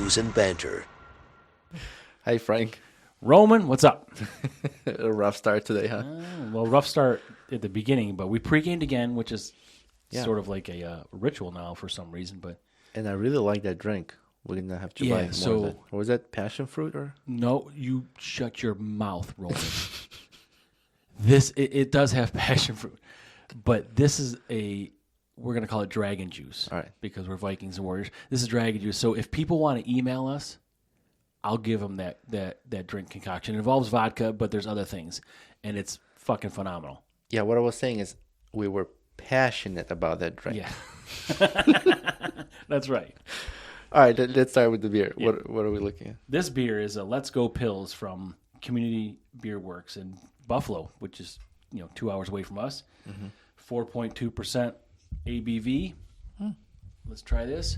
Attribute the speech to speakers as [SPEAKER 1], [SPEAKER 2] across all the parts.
[SPEAKER 1] Brews and Banter.
[SPEAKER 2] Hi, Frank.
[SPEAKER 3] Roman, what's up?
[SPEAKER 2] A rough start today, huh?
[SPEAKER 3] Well, rough start at the beginning, but we pre-gamed again, which is
[SPEAKER 2] Yeah.
[SPEAKER 3] sort of like a ritual now for some reason. But
[SPEAKER 2] And I really like that drink. We're going to have to buy more of that. Or was that passion fruit? Or
[SPEAKER 3] no, you shut your mouth, Roman. It does have passion fruit, but this is we're going to call it dragon juice.
[SPEAKER 2] All right.
[SPEAKER 3] Because we're Vikings and Warriors. This is dragon juice. So if people want to email us, I'll give them that drink concoction. It involves vodka, but there's other things, and it's fucking phenomenal.
[SPEAKER 2] Yeah, what I was saying is we were passionate about that drink.
[SPEAKER 3] Yeah. That's right.
[SPEAKER 2] All right, let's start with the beer.
[SPEAKER 3] Yeah.
[SPEAKER 2] What are we looking at?
[SPEAKER 3] This beer is a Let's Go Pills from Community Beer Works in Buffalo, which is 2 hours away from us. 4.2% ABV. Let's try this.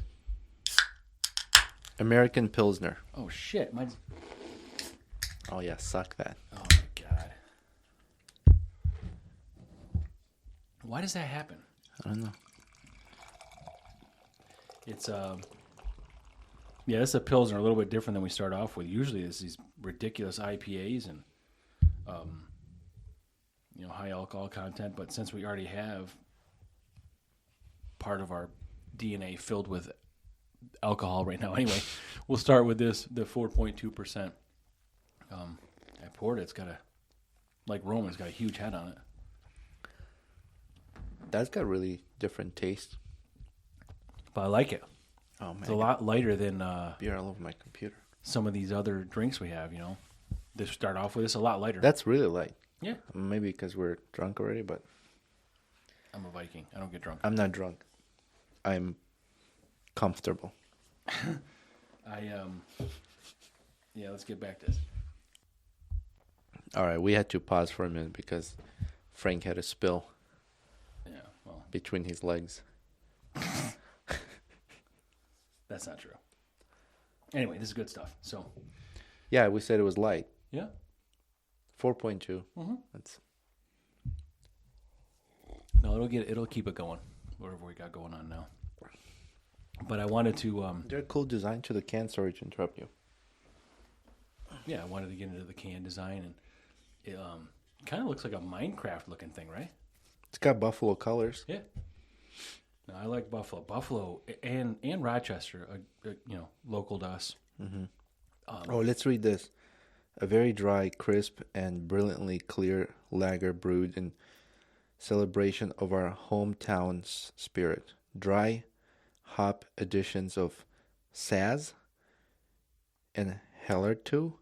[SPEAKER 2] American Pilsner.
[SPEAKER 3] Oh shit! Mine's.
[SPEAKER 2] Oh, yeah, suck that.
[SPEAKER 3] Oh my god! Why does that happen?
[SPEAKER 2] I don't know.
[SPEAKER 3] It's yeah, it's a Pilsner, a little bit different than we start off with. Usually, it's these ridiculous IPAs and high alcohol content. But since we already have part of our DNA filled with alcohol right now, anyway, we'll start with the 4.2%. I poured it. It's got like Roman's got a huge head on it.
[SPEAKER 2] That's got really different taste.
[SPEAKER 3] But I like it.
[SPEAKER 2] Oh, man.
[SPEAKER 3] It's a lot lighter than
[SPEAKER 2] Beer all over my computer.
[SPEAKER 3] some of these other drinks we have, They start off with, it's a lot lighter.
[SPEAKER 2] That's really light.
[SPEAKER 3] Yeah.
[SPEAKER 2] Maybe because we're drunk already, but
[SPEAKER 3] I'm a Viking. I don't get drunk.
[SPEAKER 2] I'm not drunk. I'm comfortable.
[SPEAKER 3] Yeah, let's get back to this.
[SPEAKER 2] All right, we had to pause for a minute because Frank had a spill
[SPEAKER 3] Yeah, well,
[SPEAKER 2] between his legs.
[SPEAKER 3] that's not true. Anyway, this is good stuff. So,
[SPEAKER 2] Yeah, we said it was light.
[SPEAKER 3] yeah.
[SPEAKER 2] 4.2. That's
[SPEAKER 3] No, it'll keep it going, whatever we got going on now. But I wanted to,
[SPEAKER 2] There's a cool design to the can. Sorry to interrupt you.
[SPEAKER 3] I wanted to get into the can design, and it kind of looks like a Minecraft looking thing, right?
[SPEAKER 2] It's got buffalo colors.
[SPEAKER 3] Yeah. No, I like Buffalo, and Rochester, local to us.
[SPEAKER 2] Oh, let's read this. A very dry, crisp, and brilliantly clear lager brewed in celebration of our hometown's spirit. Dry hop additions of Saz and Hellertu.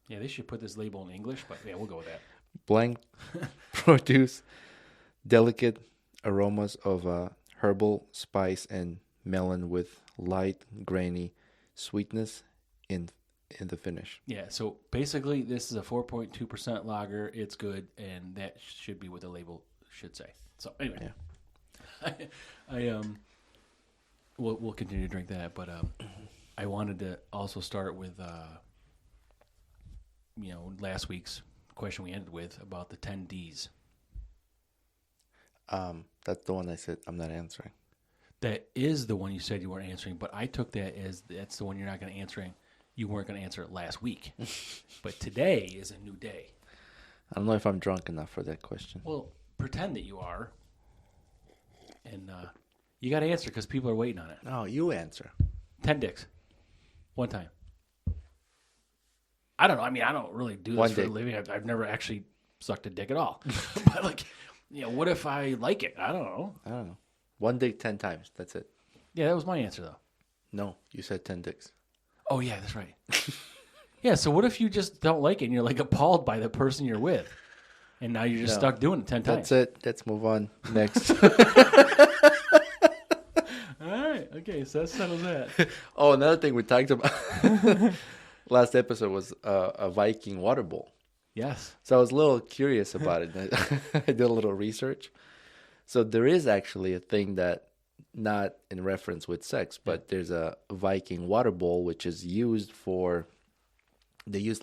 [SPEAKER 3] Yeah, they should put this label in English, but yeah, we'll go with that.
[SPEAKER 2] Blank produce delicate aromas of herbal spice and melon with light grainy sweetness in the finish.
[SPEAKER 3] Yeah, so basically this is a 4.2% lager. It's good, and that should be what the label should say. So anyway, we'll continue to drink that, but I wanted to also start with last week's question we ended with about the 10 Ds.
[SPEAKER 2] That's the one I said I'm not answering.
[SPEAKER 3] That is the one you said you weren't answering, but I took that as that's the one you're not going to answering. You weren't going to answer it last week. But today is a new day.
[SPEAKER 2] I don't know if I'm drunk enough for that question.
[SPEAKER 3] Well, pretend that you are. And you got to answer because people are waiting on it.
[SPEAKER 2] No, you answer.
[SPEAKER 3] 10 dicks. One time. I don't know. I mean, I don't really do this
[SPEAKER 2] One
[SPEAKER 3] for a
[SPEAKER 2] dick.
[SPEAKER 3] living. I've never actually sucked a dick at all. But what if I like it? I don't know.
[SPEAKER 2] I don't know. One dick 10 times. That's it.
[SPEAKER 3] Yeah, that was my answer, though.
[SPEAKER 2] No, you said 10 dicks.
[SPEAKER 3] Oh, yeah, that's right. Yeah, so what if you just don't like it and you're appalled by the person you're with? And now you're just stuck doing it 10 times.
[SPEAKER 2] That's it. Let's move on. Next.
[SPEAKER 3] All right. Okay, so that settles that.
[SPEAKER 2] Oh, another thing we talked about last episode was a Viking water bowl.
[SPEAKER 3] Yes.
[SPEAKER 2] So I was a little curious about it. I did a little research. So there is actually a thing that, not in reference with sex, but there's a Viking water bowl which is used they use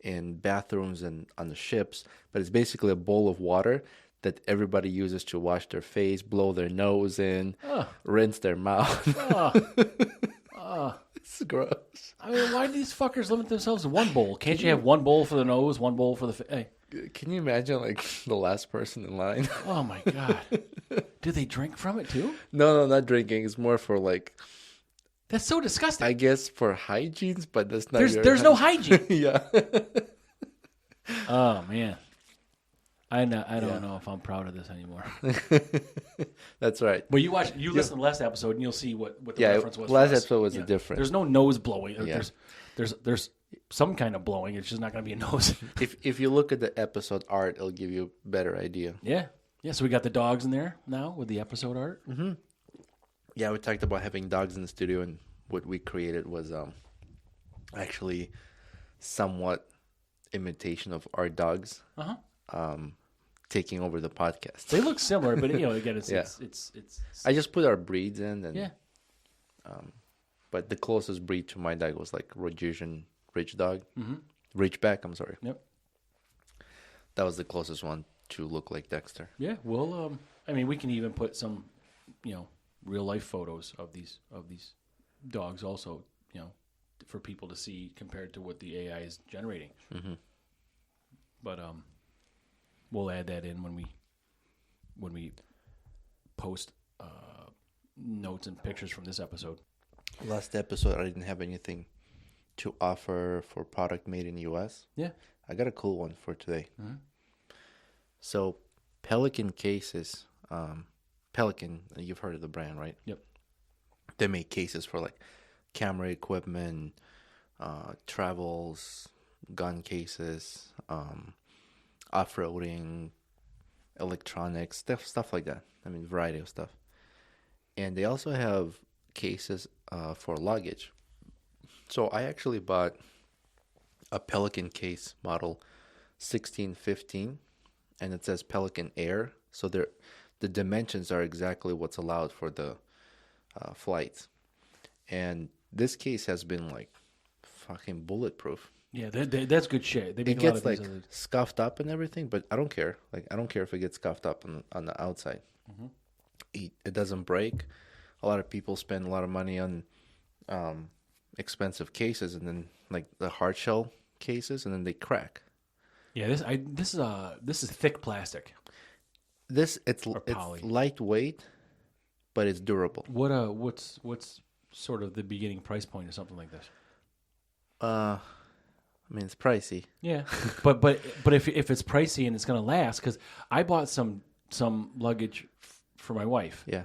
[SPEAKER 2] in bathrooms and on the ships, but it's basically a bowl of water that everybody uses to wash their face, blow their nose in, rinse their mouth. It's gross.
[SPEAKER 3] I mean, why do these fuckers limit themselves to one bowl? Can't you have one bowl for the nose, one bowl for the... Hey.
[SPEAKER 2] Can you imagine, like, the last person in line?
[SPEAKER 3] Oh, my God. Do they drink from it, too?
[SPEAKER 2] No, not drinking. It's more for, like...
[SPEAKER 3] That's so disgusting.
[SPEAKER 2] I guess for hygienes, but that's not
[SPEAKER 3] There's no hygiene.
[SPEAKER 2] Yeah.
[SPEAKER 3] Oh, man. I don't know if I'm proud of this anymore.
[SPEAKER 2] That's right.
[SPEAKER 3] But you listen to the last episode, and you'll see what the reference was.
[SPEAKER 2] Last episode was different.
[SPEAKER 3] There's no nose blowing.
[SPEAKER 2] Yeah.
[SPEAKER 3] There's some kind of blowing. It's just not going to be a nose.
[SPEAKER 2] If you look at the episode art, it'll give you a better idea.
[SPEAKER 3] Yeah. So we got the dogs in there now with the episode art.
[SPEAKER 2] Mm-hmm. Yeah, we talked about having dogs in the studio, and what we created was actually somewhat imitation of our dogs. Taking over the podcast.
[SPEAKER 3] They look similar, but again, it's.
[SPEAKER 2] I just put our breeds in, and
[SPEAKER 3] yeah.
[SPEAKER 2] But the closest breed to my dog was like Rhodesian Ridgeback.
[SPEAKER 3] Mm-hmm.
[SPEAKER 2] I'm sorry.
[SPEAKER 3] Yep.
[SPEAKER 2] That was the closest one to look like Dexter.
[SPEAKER 3] Yeah. Well, I mean, we can even put some, real life photos of these dogs also, for people to see compared to what the AI is generating.
[SPEAKER 2] Mm-hmm.
[SPEAKER 3] But we'll add that in when we post notes and pictures from this episode.
[SPEAKER 2] Last episode, I didn't have anything to offer for product made in the U.S.
[SPEAKER 3] Yeah.
[SPEAKER 2] I got a cool one for today.
[SPEAKER 3] Mm-hmm.
[SPEAKER 2] So, Pelican cases. Pelican, you've heard of the brand, right?
[SPEAKER 3] Yep.
[SPEAKER 2] They make cases for like camera equipment, travels, gun cases, off-roading, electronics, stuff like that. I mean, variety of stuff. And they also have cases for luggage. So I actually bought a Pelican case model 1615, and it says Pelican Air. So the dimensions are exactly what's allowed for the flights. And this case has been like fucking bulletproof.
[SPEAKER 3] Yeah, that's good shit. They make
[SPEAKER 2] it
[SPEAKER 3] a lot
[SPEAKER 2] gets
[SPEAKER 3] of
[SPEAKER 2] like scuffed up and everything, but I don't care. Like I don't care if it gets scuffed up on the outside.
[SPEAKER 3] Mm-hmm.
[SPEAKER 2] It doesn't break. A lot of people spend a lot of money on expensive cases, and then like the hard shell cases, and then they crack.
[SPEAKER 3] Yeah, this is thick plastic.
[SPEAKER 2] It's lightweight, but it's durable.
[SPEAKER 3] What's sort of the beginning price point of something like this?
[SPEAKER 2] I mean, it's pricey.
[SPEAKER 3] Yeah, but if it's pricey and it's gonna last, because I bought some luggage for my wife.
[SPEAKER 2] Yeah,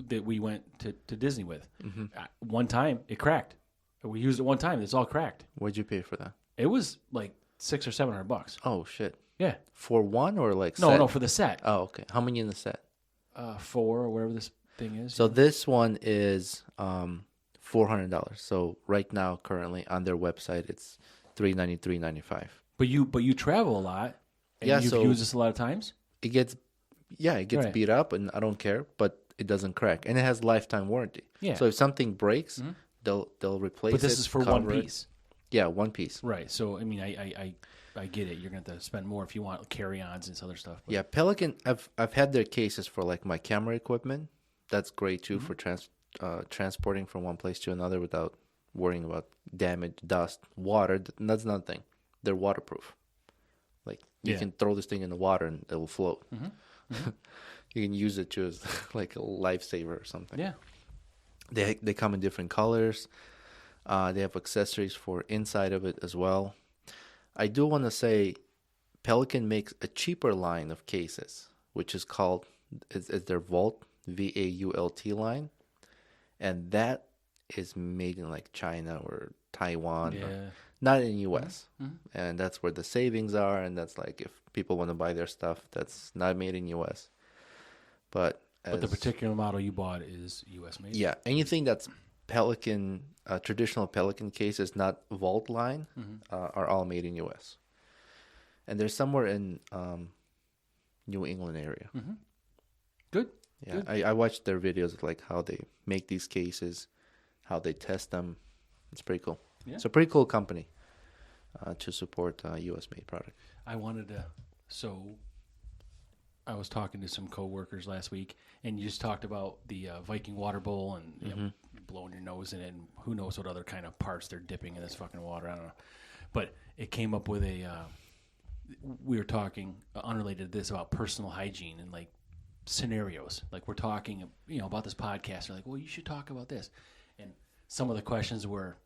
[SPEAKER 3] that we went to Disney with.
[SPEAKER 2] Mm-hmm.
[SPEAKER 3] One time it cracked. We used it one time. It's all cracked.
[SPEAKER 2] What'd you pay for that?
[SPEAKER 3] It was like $600 or $700.
[SPEAKER 2] Oh shit!
[SPEAKER 3] Yeah,
[SPEAKER 2] for one or like
[SPEAKER 3] no for the set.
[SPEAKER 2] Oh, okay. How many in the set?
[SPEAKER 3] 4 or whatever this thing is.
[SPEAKER 2] So this one is $400. So right now, currently on their website, it's $393.95.
[SPEAKER 3] But you travel a lot. And you've used this a lot of times.
[SPEAKER 2] It gets right. Beat up, and I don't care, but it doesn't crack, and it has lifetime warranty.
[SPEAKER 3] Yeah.
[SPEAKER 2] So if something breaks, they'll replace it.
[SPEAKER 3] But this is for one piece.
[SPEAKER 2] Yeah, one piece.
[SPEAKER 3] Right. So I mean, I get it. You're going to have to spend more if you want carry-ons and this other stuff. But.
[SPEAKER 2] Yeah, Pelican. I've had their cases for like my camera equipment. That's great too for transporting from one place to another without worrying about damage, dust, water. That's another thing. They're waterproof. Like you can throw this thing in the water and it will float. Mm-hmm. Mm-hmm. You can use it to as like a lifesaver or something.
[SPEAKER 3] Yeah.
[SPEAKER 2] They come in different colors. They have accessories for inside of it as well. I do want to say Pelican makes a cheaper line of cases, which is called is their Vault, VAULT line. And that is made in like China or Taiwan, or not in the U.S. Mm-hmm. And that's where the savings are. And that's like if people want to buy their stuff, that's not made in the U.S. But
[SPEAKER 3] the particular model you bought is U.S. made?
[SPEAKER 2] Yeah. Anything that's Pelican, traditional Pelican cases, not Vault line, are all made in U.S. And they're somewhere in New England area.
[SPEAKER 3] Mm-hmm. Good.
[SPEAKER 2] Yeah, I watched their videos of like how they make these cases, how they test them. It's pretty cool. Yeah. It's a pretty cool company to support U.S. made product.
[SPEAKER 3] I wanted to. So I was talking to some coworkers last week, and you just talked about the Viking water bowl and blowing your nose in it, and who knows what other kind of parts they're dipping in this fucking water. I don't know. But it came up with a, we were talking, unrelated to this, about personal hygiene and like scenarios. Like we're talking, about this podcast. They're like, well, you should talk about this. And some of the questions were,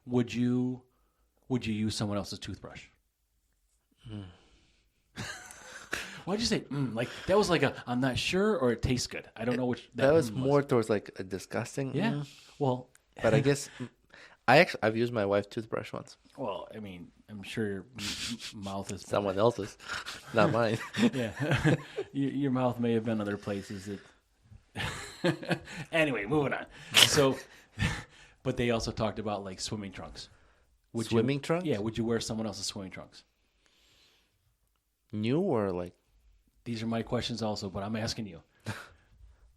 [SPEAKER 3] would you use someone else's toothbrush? Why'd you say like that? Was like I'm not sure, or it tastes good. I don't know which.
[SPEAKER 2] That was more towards like a disgusting.
[SPEAKER 3] Yeah. Well,
[SPEAKER 2] but I guess I've used my wife's toothbrush once.
[SPEAKER 3] Well, I mean, I'm sure your mouth is
[SPEAKER 2] someone else's, not mine.
[SPEAKER 3] Yeah, your mouth may have been other places. Anyway, moving on. So, but they also talked about like swimming trunks.
[SPEAKER 2] Swimming trunks?
[SPEAKER 3] Yeah. Would you wear someone else's swimming trunks?
[SPEAKER 2] New or like?
[SPEAKER 3] These are my questions also, but I'm asking you.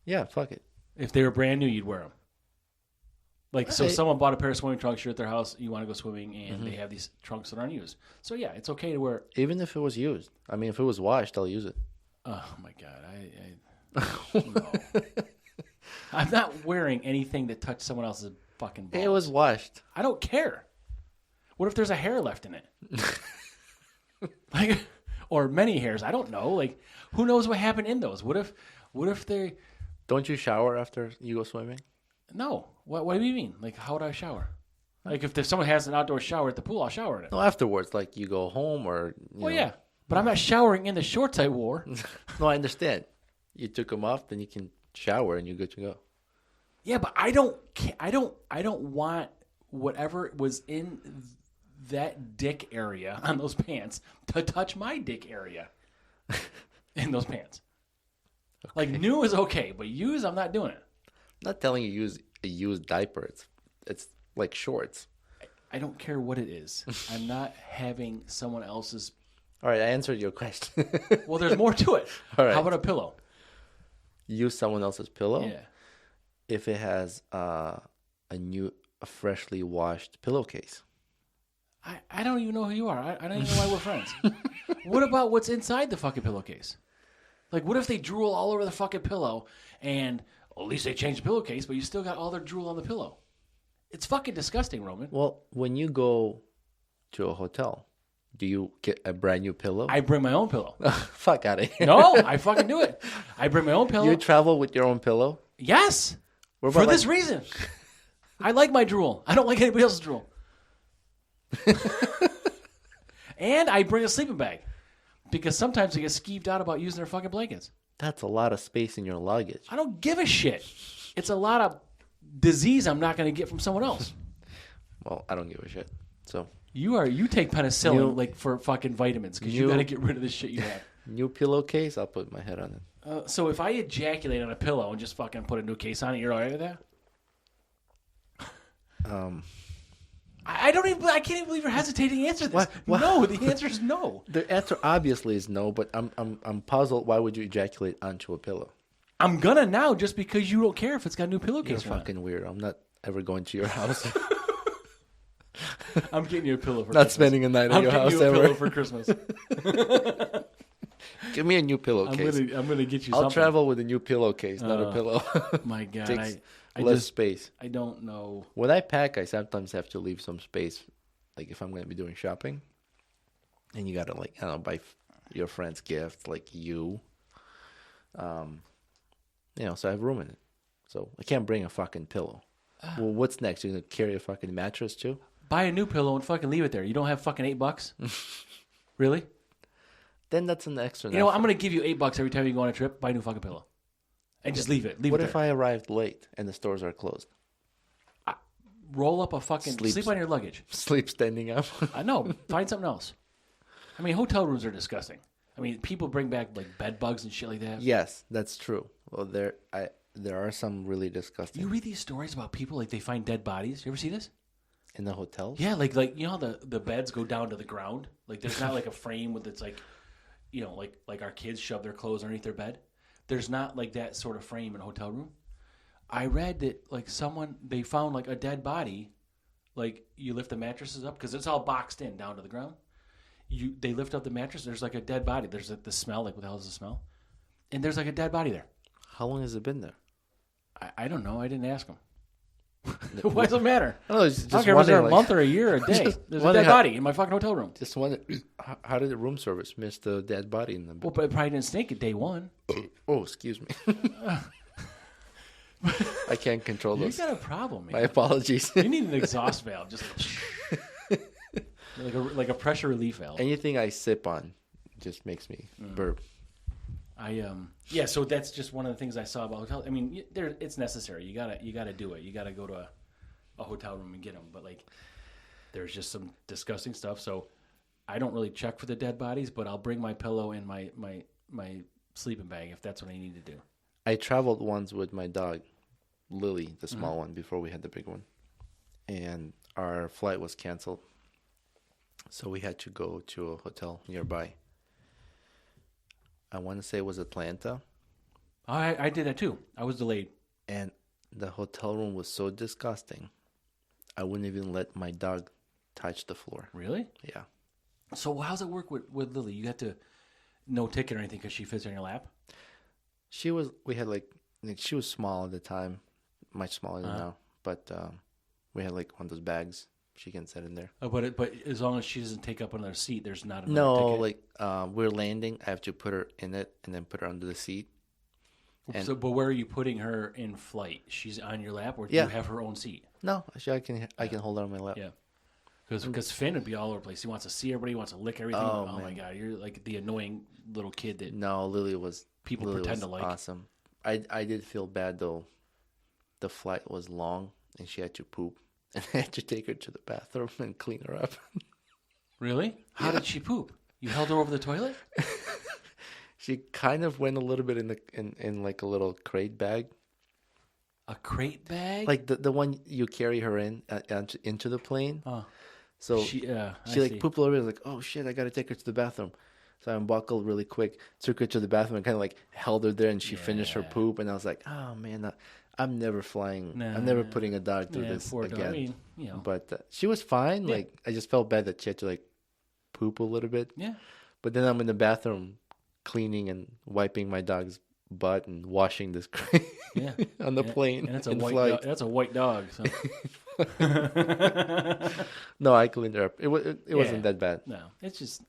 [SPEAKER 2] Yeah, fuck it.
[SPEAKER 3] If they were brand new, you'd wear them. Like, so someone bought a pair of swimming trunks, you're at their house, you want to go swimming, and they have these trunks that aren't used. So, yeah, it's okay to wear.
[SPEAKER 2] Even if it was used. I mean, if it was washed, I'll use it.
[SPEAKER 3] Oh, my God. No. I'm not wearing anything that touched someone else's fucking balls.
[SPEAKER 2] It was washed.
[SPEAKER 3] I don't care. What if there's a hair left in it? Like, or many hairs. I don't know. Like, who knows what happened in those? What if they...
[SPEAKER 2] Don't you shower after you go swimming?
[SPEAKER 3] No. What do you mean? Like, how would I shower? Like, if someone has an outdoor shower at the pool, I'll shower in it.
[SPEAKER 2] No, afterwards. Like, you go home or...
[SPEAKER 3] Well, yeah. But I'm not showering in the shorts I wore.
[SPEAKER 2] No, I understand. You took them off, then you can shower and you're good to go.
[SPEAKER 3] Yeah, but I don't want whatever was in that dick area on those pants to touch my dick area in those pants. Okay. Like, new is okay, but used, I'm not doing it.
[SPEAKER 2] I'm not telling you use a used diaper. It's like shorts.
[SPEAKER 3] I don't care what it is. I'm not having someone else's.
[SPEAKER 2] All right, I answered your question.
[SPEAKER 3] Well, there's more to it.
[SPEAKER 2] All right.
[SPEAKER 3] How about a pillow?
[SPEAKER 2] Use someone else's pillow?
[SPEAKER 3] Yeah.
[SPEAKER 2] If it has a freshly washed pillowcase.
[SPEAKER 3] I don't even know who you are. I don't even know why we're friends. What about what's inside the fucking pillowcase? Like, what if they drool all over the fucking pillow and at least they changed the pillowcase, but you still got all their drool on the pillow? It's fucking disgusting, Roman.
[SPEAKER 2] Well, when you go to a hotel, do you get a brand new pillow?
[SPEAKER 3] I bring my own pillow.
[SPEAKER 2] Fuck out of here.
[SPEAKER 3] No, I fucking do it. I bring my own pillow.
[SPEAKER 2] You travel with your own pillow?
[SPEAKER 3] Yes. For this reason. I like my drool. I don't like anybody else's drool. And I bring a sleeping bag. Because sometimes they get skeeved out about using their fucking blankets.
[SPEAKER 2] That's a lot of space in your luggage.
[SPEAKER 3] I don't give a shit. It's a lot of disease I'm not going to get from someone else.
[SPEAKER 2] Well, I don't give a shit. So
[SPEAKER 3] you take penicillin like for fucking vitamins because you got to get rid of this shit you have.
[SPEAKER 2] New pillowcase, I'll put my head on it.
[SPEAKER 3] So if I ejaculate on a pillow and just fucking put a new case on it, you're all right with that? I can't even believe you're hesitating to answer this. What? No, the answer is no.
[SPEAKER 2] The answer obviously is no, but I'm puzzled. Why would you ejaculate onto a pillow?
[SPEAKER 3] I'm gonna now just because you don't care if it's got a new pillowcase.
[SPEAKER 2] You're fucking weird. I'm not ever going to your house.
[SPEAKER 3] I'm getting you a pillow for
[SPEAKER 2] not
[SPEAKER 3] Christmas.
[SPEAKER 2] Spending a night at your house ever.
[SPEAKER 3] I'm getting you a pillow for Christmas.
[SPEAKER 2] Give me a new pillowcase.
[SPEAKER 3] I'm gonna get you.
[SPEAKER 2] I'll travel with a new pillowcase, not a pillow.
[SPEAKER 3] My God,
[SPEAKER 2] Takes less space.
[SPEAKER 3] I don't know.
[SPEAKER 2] When I pack, I sometimes have to leave some space, like if I'm going to be doing shopping, and you gotta buy your friends gifts, like you. So I have room in it. So I can't bring a fucking pillow. Well, what's next? You're gonna carry a fucking mattress too?
[SPEAKER 3] Buy a new pillow and fucking leave it there. You don't have fucking $8? Really?
[SPEAKER 2] Then that's an extra.
[SPEAKER 3] You know what? I'm going to give you $8 every time you go on a trip. Buy a new fucking pillow. And just leave it.
[SPEAKER 2] What if I arrived late and the stores are closed?
[SPEAKER 3] Roll up a fucking... Sleep on your luggage.
[SPEAKER 2] Sleep standing up?
[SPEAKER 3] No. Find something else. I mean, hotel rooms are disgusting. I mean, people bring back like bed bugs and shit like that.
[SPEAKER 2] Yes, that's true. Well, there are some really disgusting.
[SPEAKER 3] You read these stories about people like they find dead bodies. You ever see this?
[SPEAKER 2] In the hotels?
[SPEAKER 3] Yeah, like you know how the beds go down to the ground? Like there's not like a frame with it's like, like our kids shove their clothes underneath their bed. There's not like that sort of frame in a hotel room. I read that like they found like a dead body, like you lift the mattresses up because it's all boxed in down to the ground. They lift up the mattress. There's like a dead body. There's like the smell. Like what the hell is the smell? And there's like a dead body there.
[SPEAKER 2] How long has it been there?
[SPEAKER 3] I don't know. I didn't ask him. Why does it matter?
[SPEAKER 2] No, it's
[SPEAKER 3] I don't
[SPEAKER 2] just
[SPEAKER 3] care if it's there a
[SPEAKER 2] wondering,
[SPEAKER 3] month or a year or a day. There's a
[SPEAKER 2] wondering
[SPEAKER 3] dead
[SPEAKER 2] how-
[SPEAKER 3] body in my fucking hotel room.
[SPEAKER 2] just wonder, how did the room service miss the dead body in the bed?
[SPEAKER 3] Well, but it probably didn't stink at day one.
[SPEAKER 2] Oh, excuse me. I can't control
[SPEAKER 3] You
[SPEAKER 2] those.
[SPEAKER 3] got a problem, man.
[SPEAKER 2] My apologies.
[SPEAKER 3] You need an exhaust valve, just like a pressure relief valve.
[SPEAKER 2] Anything I sip on just makes me burp.
[SPEAKER 3] Yeah. So that's just one of the things I saw about hotels. I mean, it's necessary. You gotta do it. You gotta go to a hotel room and get them. But like, there's just some disgusting stuff. So I don't really check for the dead bodies, but I'll bring my pillow and my sleeping bag if that's what I need to do.
[SPEAKER 2] I traveled once with my dog, Lily, the small one, before we had the big one. And our flight was canceled. So we had to go to a hotel nearby. I want to say it was Atlanta.
[SPEAKER 3] I did that too. I was delayed.
[SPEAKER 2] And the hotel room was so disgusting. I wouldn't even let my dog touch the floor.
[SPEAKER 3] Really?
[SPEAKER 2] Yeah.
[SPEAKER 3] So how's it work with Lily? You got to no ticket or anything because she fits in your lap?
[SPEAKER 2] She was small at the time, much smaller than now. But we had like one of those bags she can sit in there.
[SPEAKER 3] Oh, but as long as she doesn't take up another seat, there's not another
[SPEAKER 2] No,
[SPEAKER 3] ticket.
[SPEAKER 2] like we're landing. I have to put her in it and then put her under the seat. And
[SPEAKER 3] So, but where are you putting her in flight? She's on your lap, or do
[SPEAKER 2] Yeah.
[SPEAKER 3] you have her own seat?
[SPEAKER 2] no, I can hold her on my lap.
[SPEAKER 3] Yeah, because Finn would be all over the place. He wants to see everybody. He wants to lick everything.
[SPEAKER 2] Oh,
[SPEAKER 3] My
[SPEAKER 2] man.
[SPEAKER 3] god, you're like the annoying little kid that
[SPEAKER 2] No, Lily was
[SPEAKER 3] pretend
[SPEAKER 2] was
[SPEAKER 3] to like.
[SPEAKER 2] awesome. I did feel bad though. The flight was long and she had to poop, and I had to take her to the bathroom and clean her up.
[SPEAKER 3] Really? How did she poop? You held her over the toilet?
[SPEAKER 2] She kind of went a little bit in like a little crate bag,
[SPEAKER 3] A crate bag?
[SPEAKER 2] like the one you carry her in into the plane.
[SPEAKER 3] Oh,
[SPEAKER 2] So
[SPEAKER 3] she
[SPEAKER 2] she
[SPEAKER 3] see.
[SPEAKER 2] like pooped a little bit. Like, oh shit, I gotta take her to the bathroom. So I unbuckled really quick, took her to the bathroom, and kind of like held her there, and she finished her
[SPEAKER 3] Yeah.
[SPEAKER 2] poop. And I was like, oh man, I'm never flying. I'm never putting a dog through this
[SPEAKER 3] poor dog.
[SPEAKER 2] again.
[SPEAKER 3] I mean, you know.
[SPEAKER 2] But she was fine.
[SPEAKER 3] Yeah.
[SPEAKER 2] Like I just felt bad that she had to like poop a little bit.
[SPEAKER 3] Yeah.
[SPEAKER 2] But then I'm in the bathroom cleaning and wiping my dog's butt and washing this crate
[SPEAKER 3] Yeah.
[SPEAKER 2] on the plane.
[SPEAKER 3] And it's a
[SPEAKER 2] in
[SPEAKER 3] white
[SPEAKER 2] flight.
[SPEAKER 3] dog. That's a white dog. So.
[SPEAKER 2] No, I cleaned her up. It wasn't that bad.
[SPEAKER 3] No, it's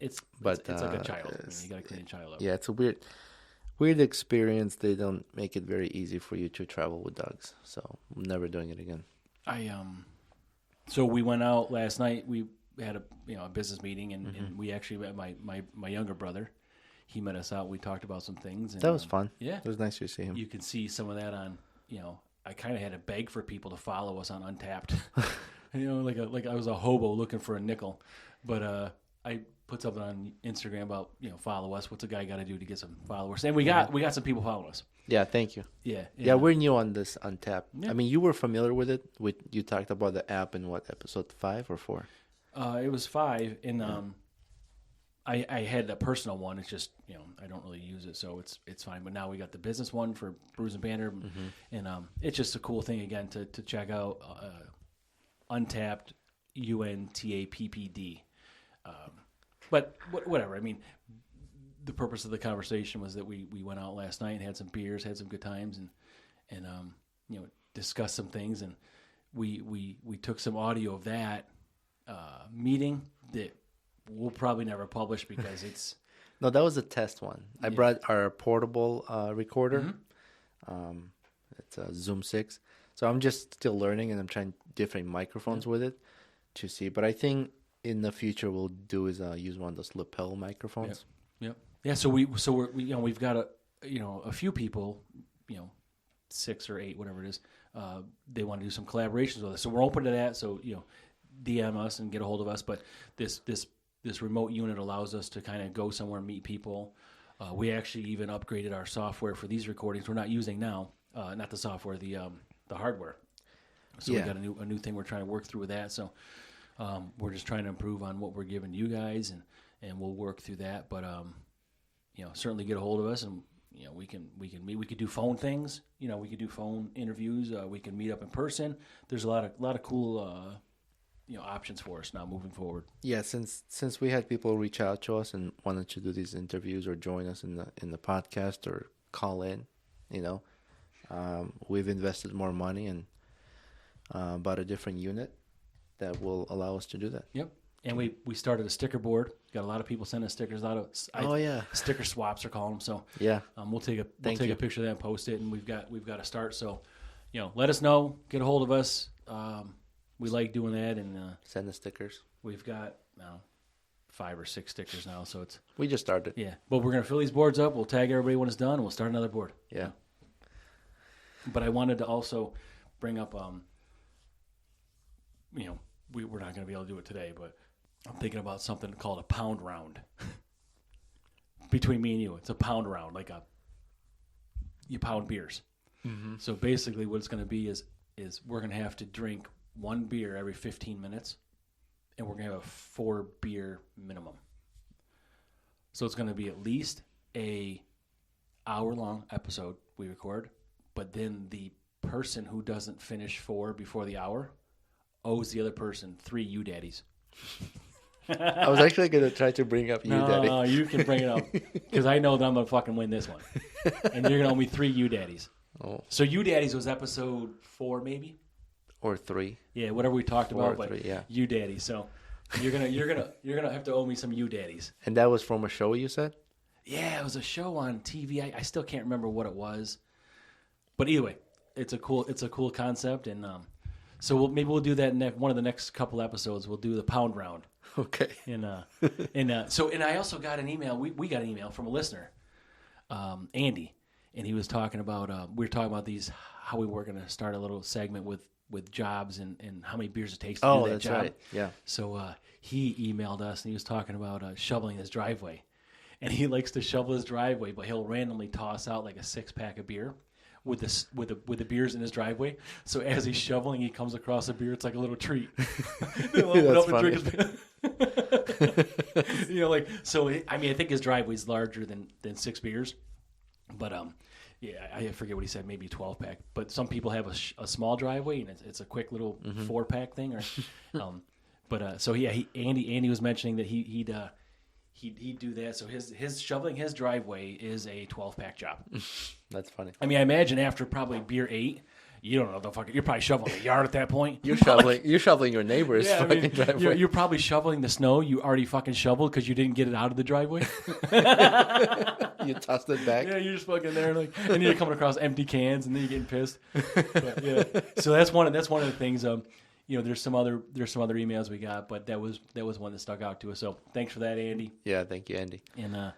[SPEAKER 2] But,
[SPEAKER 3] it's like a child.
[SPEAKER 2] it's-
[SPEAKER 3] You got to clean a child up.
[SPEAKER 2] Yeah, it's a weird experience. They don't make it very easy for you to travel with dogs. So I'm never doing it again.
[SPEAKER 3] So we went out last night. We had a business meeting, and we actually met my younger brother. He met us out. We talked about some things. And,
[SPEAKER 2] That was fun.
[SPEAKER 3] Yeah,
[SPEAKER 2] It was nice to see him.
[SPEAKER 3] you can see some of that on. I kind of had to beg for people to follow us on Untapped. Like I was a hobo looking for a nickel, but I put something on Instagram about follow us. What's a guy got to do to get some followers? And we got some people following us.
[SPEAKER 2] Yeah, thank you.
[SPEAKER 3] Yeah,
[SPEAKER 2] Yeah, we're new on this Untapped.
[SPEAKER 3] Yeah.
[SPEAKER 2] I mean, you were familiar with it. You talked about the app in what, episode 5 or 4?
[SPEAKER 3] It was 5, and I had a personal one. It's just I don't really use it, so it's fine. But now we got the business one for Brews and Banter, and it's just a cool thing again to check out. Untapped, UNTAPPD. But whatever. I mean, the purpose of the conversation was that we went out last night and had some beers, had some good times, and discussed some things, and we took some audio of that meeting that we'll probably never publish because it's
[SPEAKER 2] No, that was a test one. I brought our portable recorder. It's a Zoom 6. So I'm just still learning, and I'm trying different microphones with it to see. But I think in the future we'll do is use one of those lapel microphones.
[SPEAKER 3] Yep. Yeah. So we've got a few people, 6 or 8, whatever it is. They want to do some collaborations with us, so we're open to that. So DM us and get a hold of us. But this remote unit allows us to kind of go somewhere and meet people. We actually even upgraded our software for these recordings. We're not using now, not the software, the hardware. So we got a new thing we're trying to work through with that. So we're just trying to improve on what we're giving you guys, and we'll work through that. But certainly get a hold of us, and we can meet. We could do phone things. We could do phone interviews. We can meet up in person. There's a lot of cool options for us now moving forward.
[SPEAKER 2] Yeah, since we had people reach out to us and wanted to do these interviews or join us in the podcast or call in, We've invested more money and bought a different unit that will allow us to do that.
[SPEAKER 3] Yep. And we started a sticker board. Got a lot of people sending stickers out of. Sticker swaps are calling them. So
[SPEAKER 2] yeah,
[SPEAKER 3] we'll take a picture of that and post it, and we've got to start. So, let us know. Get a hold of us. We like doing that, and
[SPEAKER 2] send the stickers.
[SPEAKER 3] We've got 5 or 6 stickers now. So
[SPEAKER 2] we just started.
[SPEAKER 3] Yeah, but we're gonna fill these boards up. We'll tag everybody when it's done, and we'll start another board.
[SPEAKER 2] Yeah.
[SPEAKER 3] But I wanted to also bring up, we're not gonna be able to do it today, but I'm thinking about something called a pound round. Between me and you, it's a pound round, like you pound beers. Mm-hmm. So basically, what it's going to be is we're going to have to drink 1 beer every 15 minutes, and we're going to have a 4 beer minimum. So it's going to be at least a hour-long episode we record, but then the person who doesn't finish 4 before the hour owes the other person 3 U-Daddies.
[SPEAKER 2] I was actually going to try to bring up U-Daddy.
[SPEAKER 3] No, you can bring it up. Because I know that I'm going to fucking win this one. And you're going to owe me 3 U-Daddies.
[SPEAKER 2] Oh.
[SPEAKER 3] So U-Daddies was episode 4, maybe?
[SPEAKER 2] Or 3.
[SPEAKER 3] Yeah, whatever we talked about.
[SPEAKER 2] Or 3, yeah.
[SPEAKER 3] U-Daddies. So you're gonna have to owe me some U-Daddies.
[SPEAKER 2] And that was from a show, you said?
[SPEAKER 3] Yeah, it was a show on TV. I still can't remember what it was. But either way, it's a cool concept. And so maybe we'll do that in one of the next couple episodes. We'll do the pound round.
[SPEAKER 2] Okay.
[SPEAKER 3] And I also got an email. We got an email from a listener, Andy, and he was talking about we were talking about how we were going to start a little segment with jobs and how many beers it takes to do that
[SPEAKER 2] that's
[SPEAKER 3] job.
[SPEAKER 2] right. Yeah.
[SPEAKER 3] So he emailed us and he was talking about shoveling his driveway, and he likes to shovel his driveway, but he'll randomly toss out like a 6-pack of beer with the beers in his driveway. So as he's shoveling, he comes across a beer. It's like a little treat.
[SPEAKER 2] That's funny.
[SPEAKER 3] I think his driveway's larger than 6 beers, but I forget what he said, maybe a 12-pack. But some people have a small driveway, and it's a quick little 4-pack thing. Andy was mentioning that he'd do that. So his shoveling his driveway is a 12-pack job.
[SPEAKER 2] That's funny.
[SPEAKER 3] I mean, I imagine after probably beer 8. You don't know the fucking. You're probably shoveling the yard at that point.
[SPEAKER 2] You're shoveling your neighbor's fucking driveway.
[SPEAKER 3] You're probably shoveling the snow you already fucking shoveled because you didn't get it out of the driveway.
[SPEAKER 2] You tossed it back.
[SPEAKER 3] Yeah, you're just fucking there, and then you're coming across empty cans, and then you're getting pissed. But, yeah. So that's one of the things. There's some other emails we got, but that was one that stuck out to us. So thanks for that, Andy.
[SPEAKER 2] Yeah, thank you, Andy.
[SPEAKER 3] And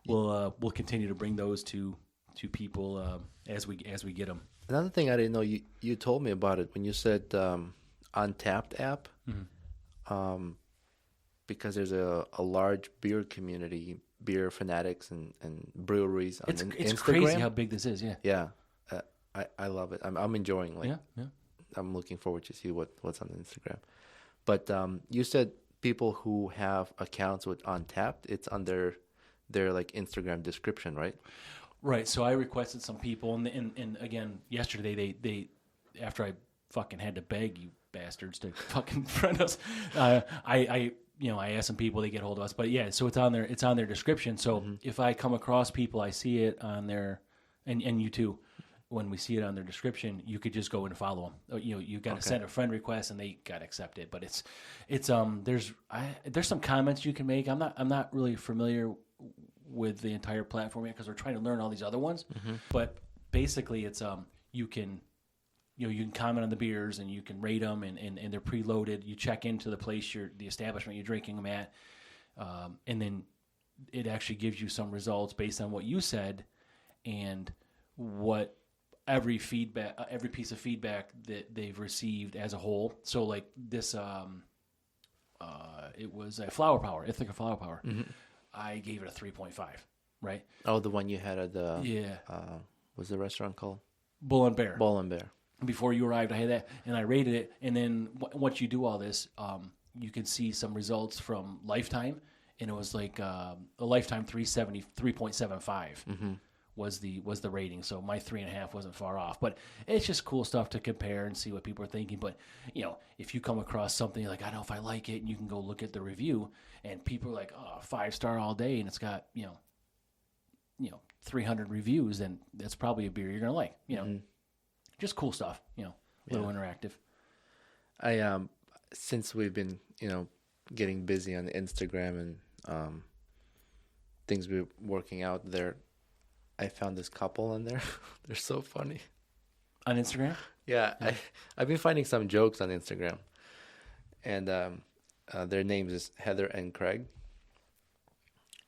[SPEAKER 3] we'll continue to bring those to people as we get them.
[SPEAKER 2] Another thing I didn't know, you told me about it when you said Untapped app, because there's a large beer community, beer fanatics and breweries on Instagram.
[SPEAKER 3] It's crazy how big this is, yeah.
[SPEAKER 2] Yeah, I love it. I'm enjoying
[SPEAKER 3] yeah.
[SPEAKER 2] I'm looking forward to see what's on Instagram. But you said people who have accounts with Untapped, it's under their like Instagram description, right? Right.
[SPEAKER 3] So I requested some people, and again yesterday they after I fucking had to beg you bastards to fucking friend us, I asked some people to get hold of us, but yeah, so it's on their description. So if I come across people, I see it on their, and you too. When we see it on their description, you could just go and follow them. You got to send a friend request, and they got accepted. But it's there's some comments you can make. I'm not really familiar with the entire platform yet because we're trying to learn all these other ones. But basically, it's you can comment on the beers and you can rate them, and they're preloaded. You check into the establishment you're drinking them at, and then it actually gives you some results based on what you said and what every piece of feedback that they've received as a whole. So like this, it was a Flower Power, Ithaca Flower Power. I gave it a 3.5, right?
[SPEAKER 2] Oh, the one you had at the what's the restaurant called?
[SPEAKER 3] Bull and Bear.
[SPEAKER 2] Bull and Bear.
[SPEAKER 3] Before you arrived, I had that, and I rated it. And then once you do all this, you can see some results from Lifetime, and it was like a Lifetime 3.75 was the rating. So my 3.5 wasn't far off. But it's just cool stuff to compare and see what people are thinking. But if you come across something you're like, I don't know if I like it, and you can go look at the review, and people are like, oh, 5-star all day, and it's got 300 reviews, then that's probably a beer you're gonna like. Just cool stuff. A little interactive.
[SPEAKER 2] I since we've been getting busy on Instagram and things we're working out there, I found this couple on there. They're so funny.
[SPEAKER 3] On Instagram?
[SPEAKER 2] Yeah. I've been finding some jokes on Instagram, and their names is Heather and Craig,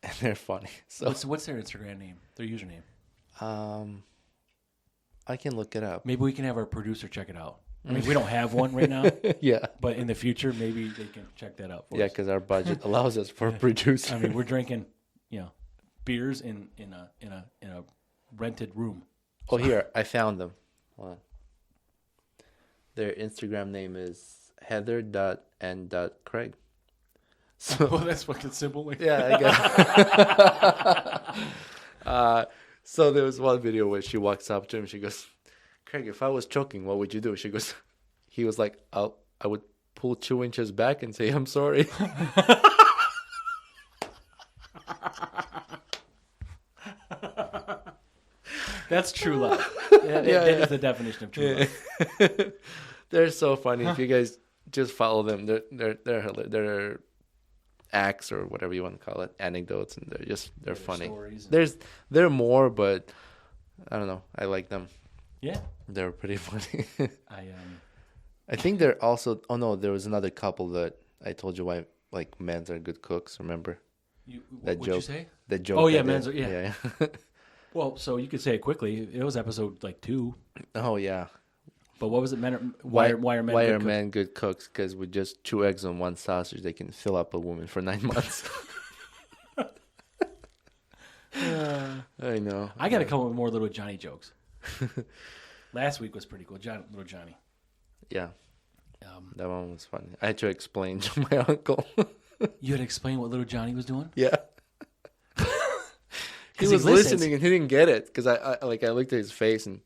[SPEAKER 2] and they're funny. So
[SPEAKER 3] what's their Instagram name? Their username?
[SPEAKER 2] I can look it up.
[SPEAKER 3] Maybe we can have our producer check it out. I mean, we don't have one right now.
[SPEAKER 2] Yeah.
[SPEAKER 3] But in the future, maybe they can check that out for us.
[SPEAKER 2] Yeah, because our budget allows us for a producer.
[SPEAKER 3] I mean, we're drinking, beers in a rented room.
[SPEAKER 2] Oh, here, I found them. Hold on. Their Instagram name is heather.and.craig. So
[SPEAKER 3] that's fucking simple.
[SPEAKER 2] Yeah, I guess. So there was one video where she walks up to him. She goes, Craig, if I was choking, what would you do? She goes, he was like, I would pull 2 inches back and say, I'm sorry.
[SPEAKER 3] That's true love. That is the definition of true love.
[SPEAKER 2] They're so funny. If you guys just follow them, they're acts or whatever you want to call it, anecdotes, and they're funny. There more, but I don't know. I like them.
[SPEAKER 3] Yeah,
[SPEAKER 2] they're pretty funny.
[SPEAKER 3] I
[SPEAKER 2] think they're also. Oh no, there was another couple that I told you why like men's are good cooks. Remember
[SPEAKER 3] that joke? You say?
[SPEAKER 2] That joke.
[SPEAKER 3] Oh yeah, men's are yeah. Well, so you could say it quickly. It was episode 2.
[SPEAKER 2] Oh yeah.
[SPEAKER 3] But what was it? Why are men
[SPEAKER 2] good cooks? Because with just 2 eggs on one sausage, they can fill up a woman for 9 months. I know.
[SPEAKER 3] I got to come up with more Little Johnny jokes. Last week was pretty cool. Little Johnny.
[SPEAKER 2] Yeah. That one was funny. I had to explain to my uncle.
[SPEAKER 3] You had to explain what Little Johnny was doing?
[SPEAKER 2] Yeah. He was listening and he didn't get it because I looked at his face and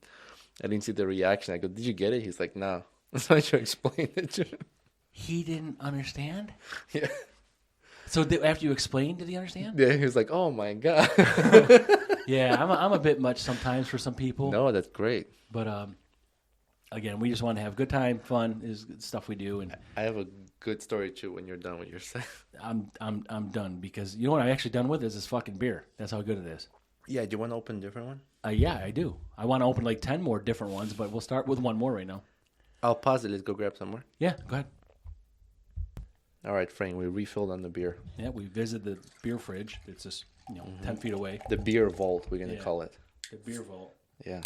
[SPEAKER 2] I didn't see the reaction. I go, "Did you get it?" He's like, "No." So I tried to explain it to him.
[SPEAKER 3] He didn't understand?
[SPEAKER 2] Yeah.
[SPEAKER 3] So after you explained, did he understand?
[SPEAKER 2] Yeah, he was like, "Oh my god."
[SPEAKER 3] Yeah, I'm a bit much sometimes for some people.
[SPEAKER 2] No, that's great.
[SPEAKER 3] But again, we just want to have a good time, fun is stuff we do. And
[SPEAKER 2] I have a good story too when you're done with your set.
[SPEAKER 3] I'm done because you know what I'm actually done with is this fucking beer. That's how good it is.
[SPEAKER 2] Yeah, do you want to open a different one?
[SPEAKER 3] Yeah, I do. I want to open like 10 more different ones, but we'll start with one more right now.
[SPEAKER 2] I'll pause it. Let's go grab some more.
[SPEAKER 3] Yeah, go ahead.
[SPEAKER 2] All right, Frank, we refilled on the beer.
[SPEAKER 3] Yeah, we visited the beer fridge. It's just 10 feet away.
[SPEAKER 2] The beer vault, we're going to call it.
[SPEAKER 3] The beer vault.
[SPEAKER 2] Yeah.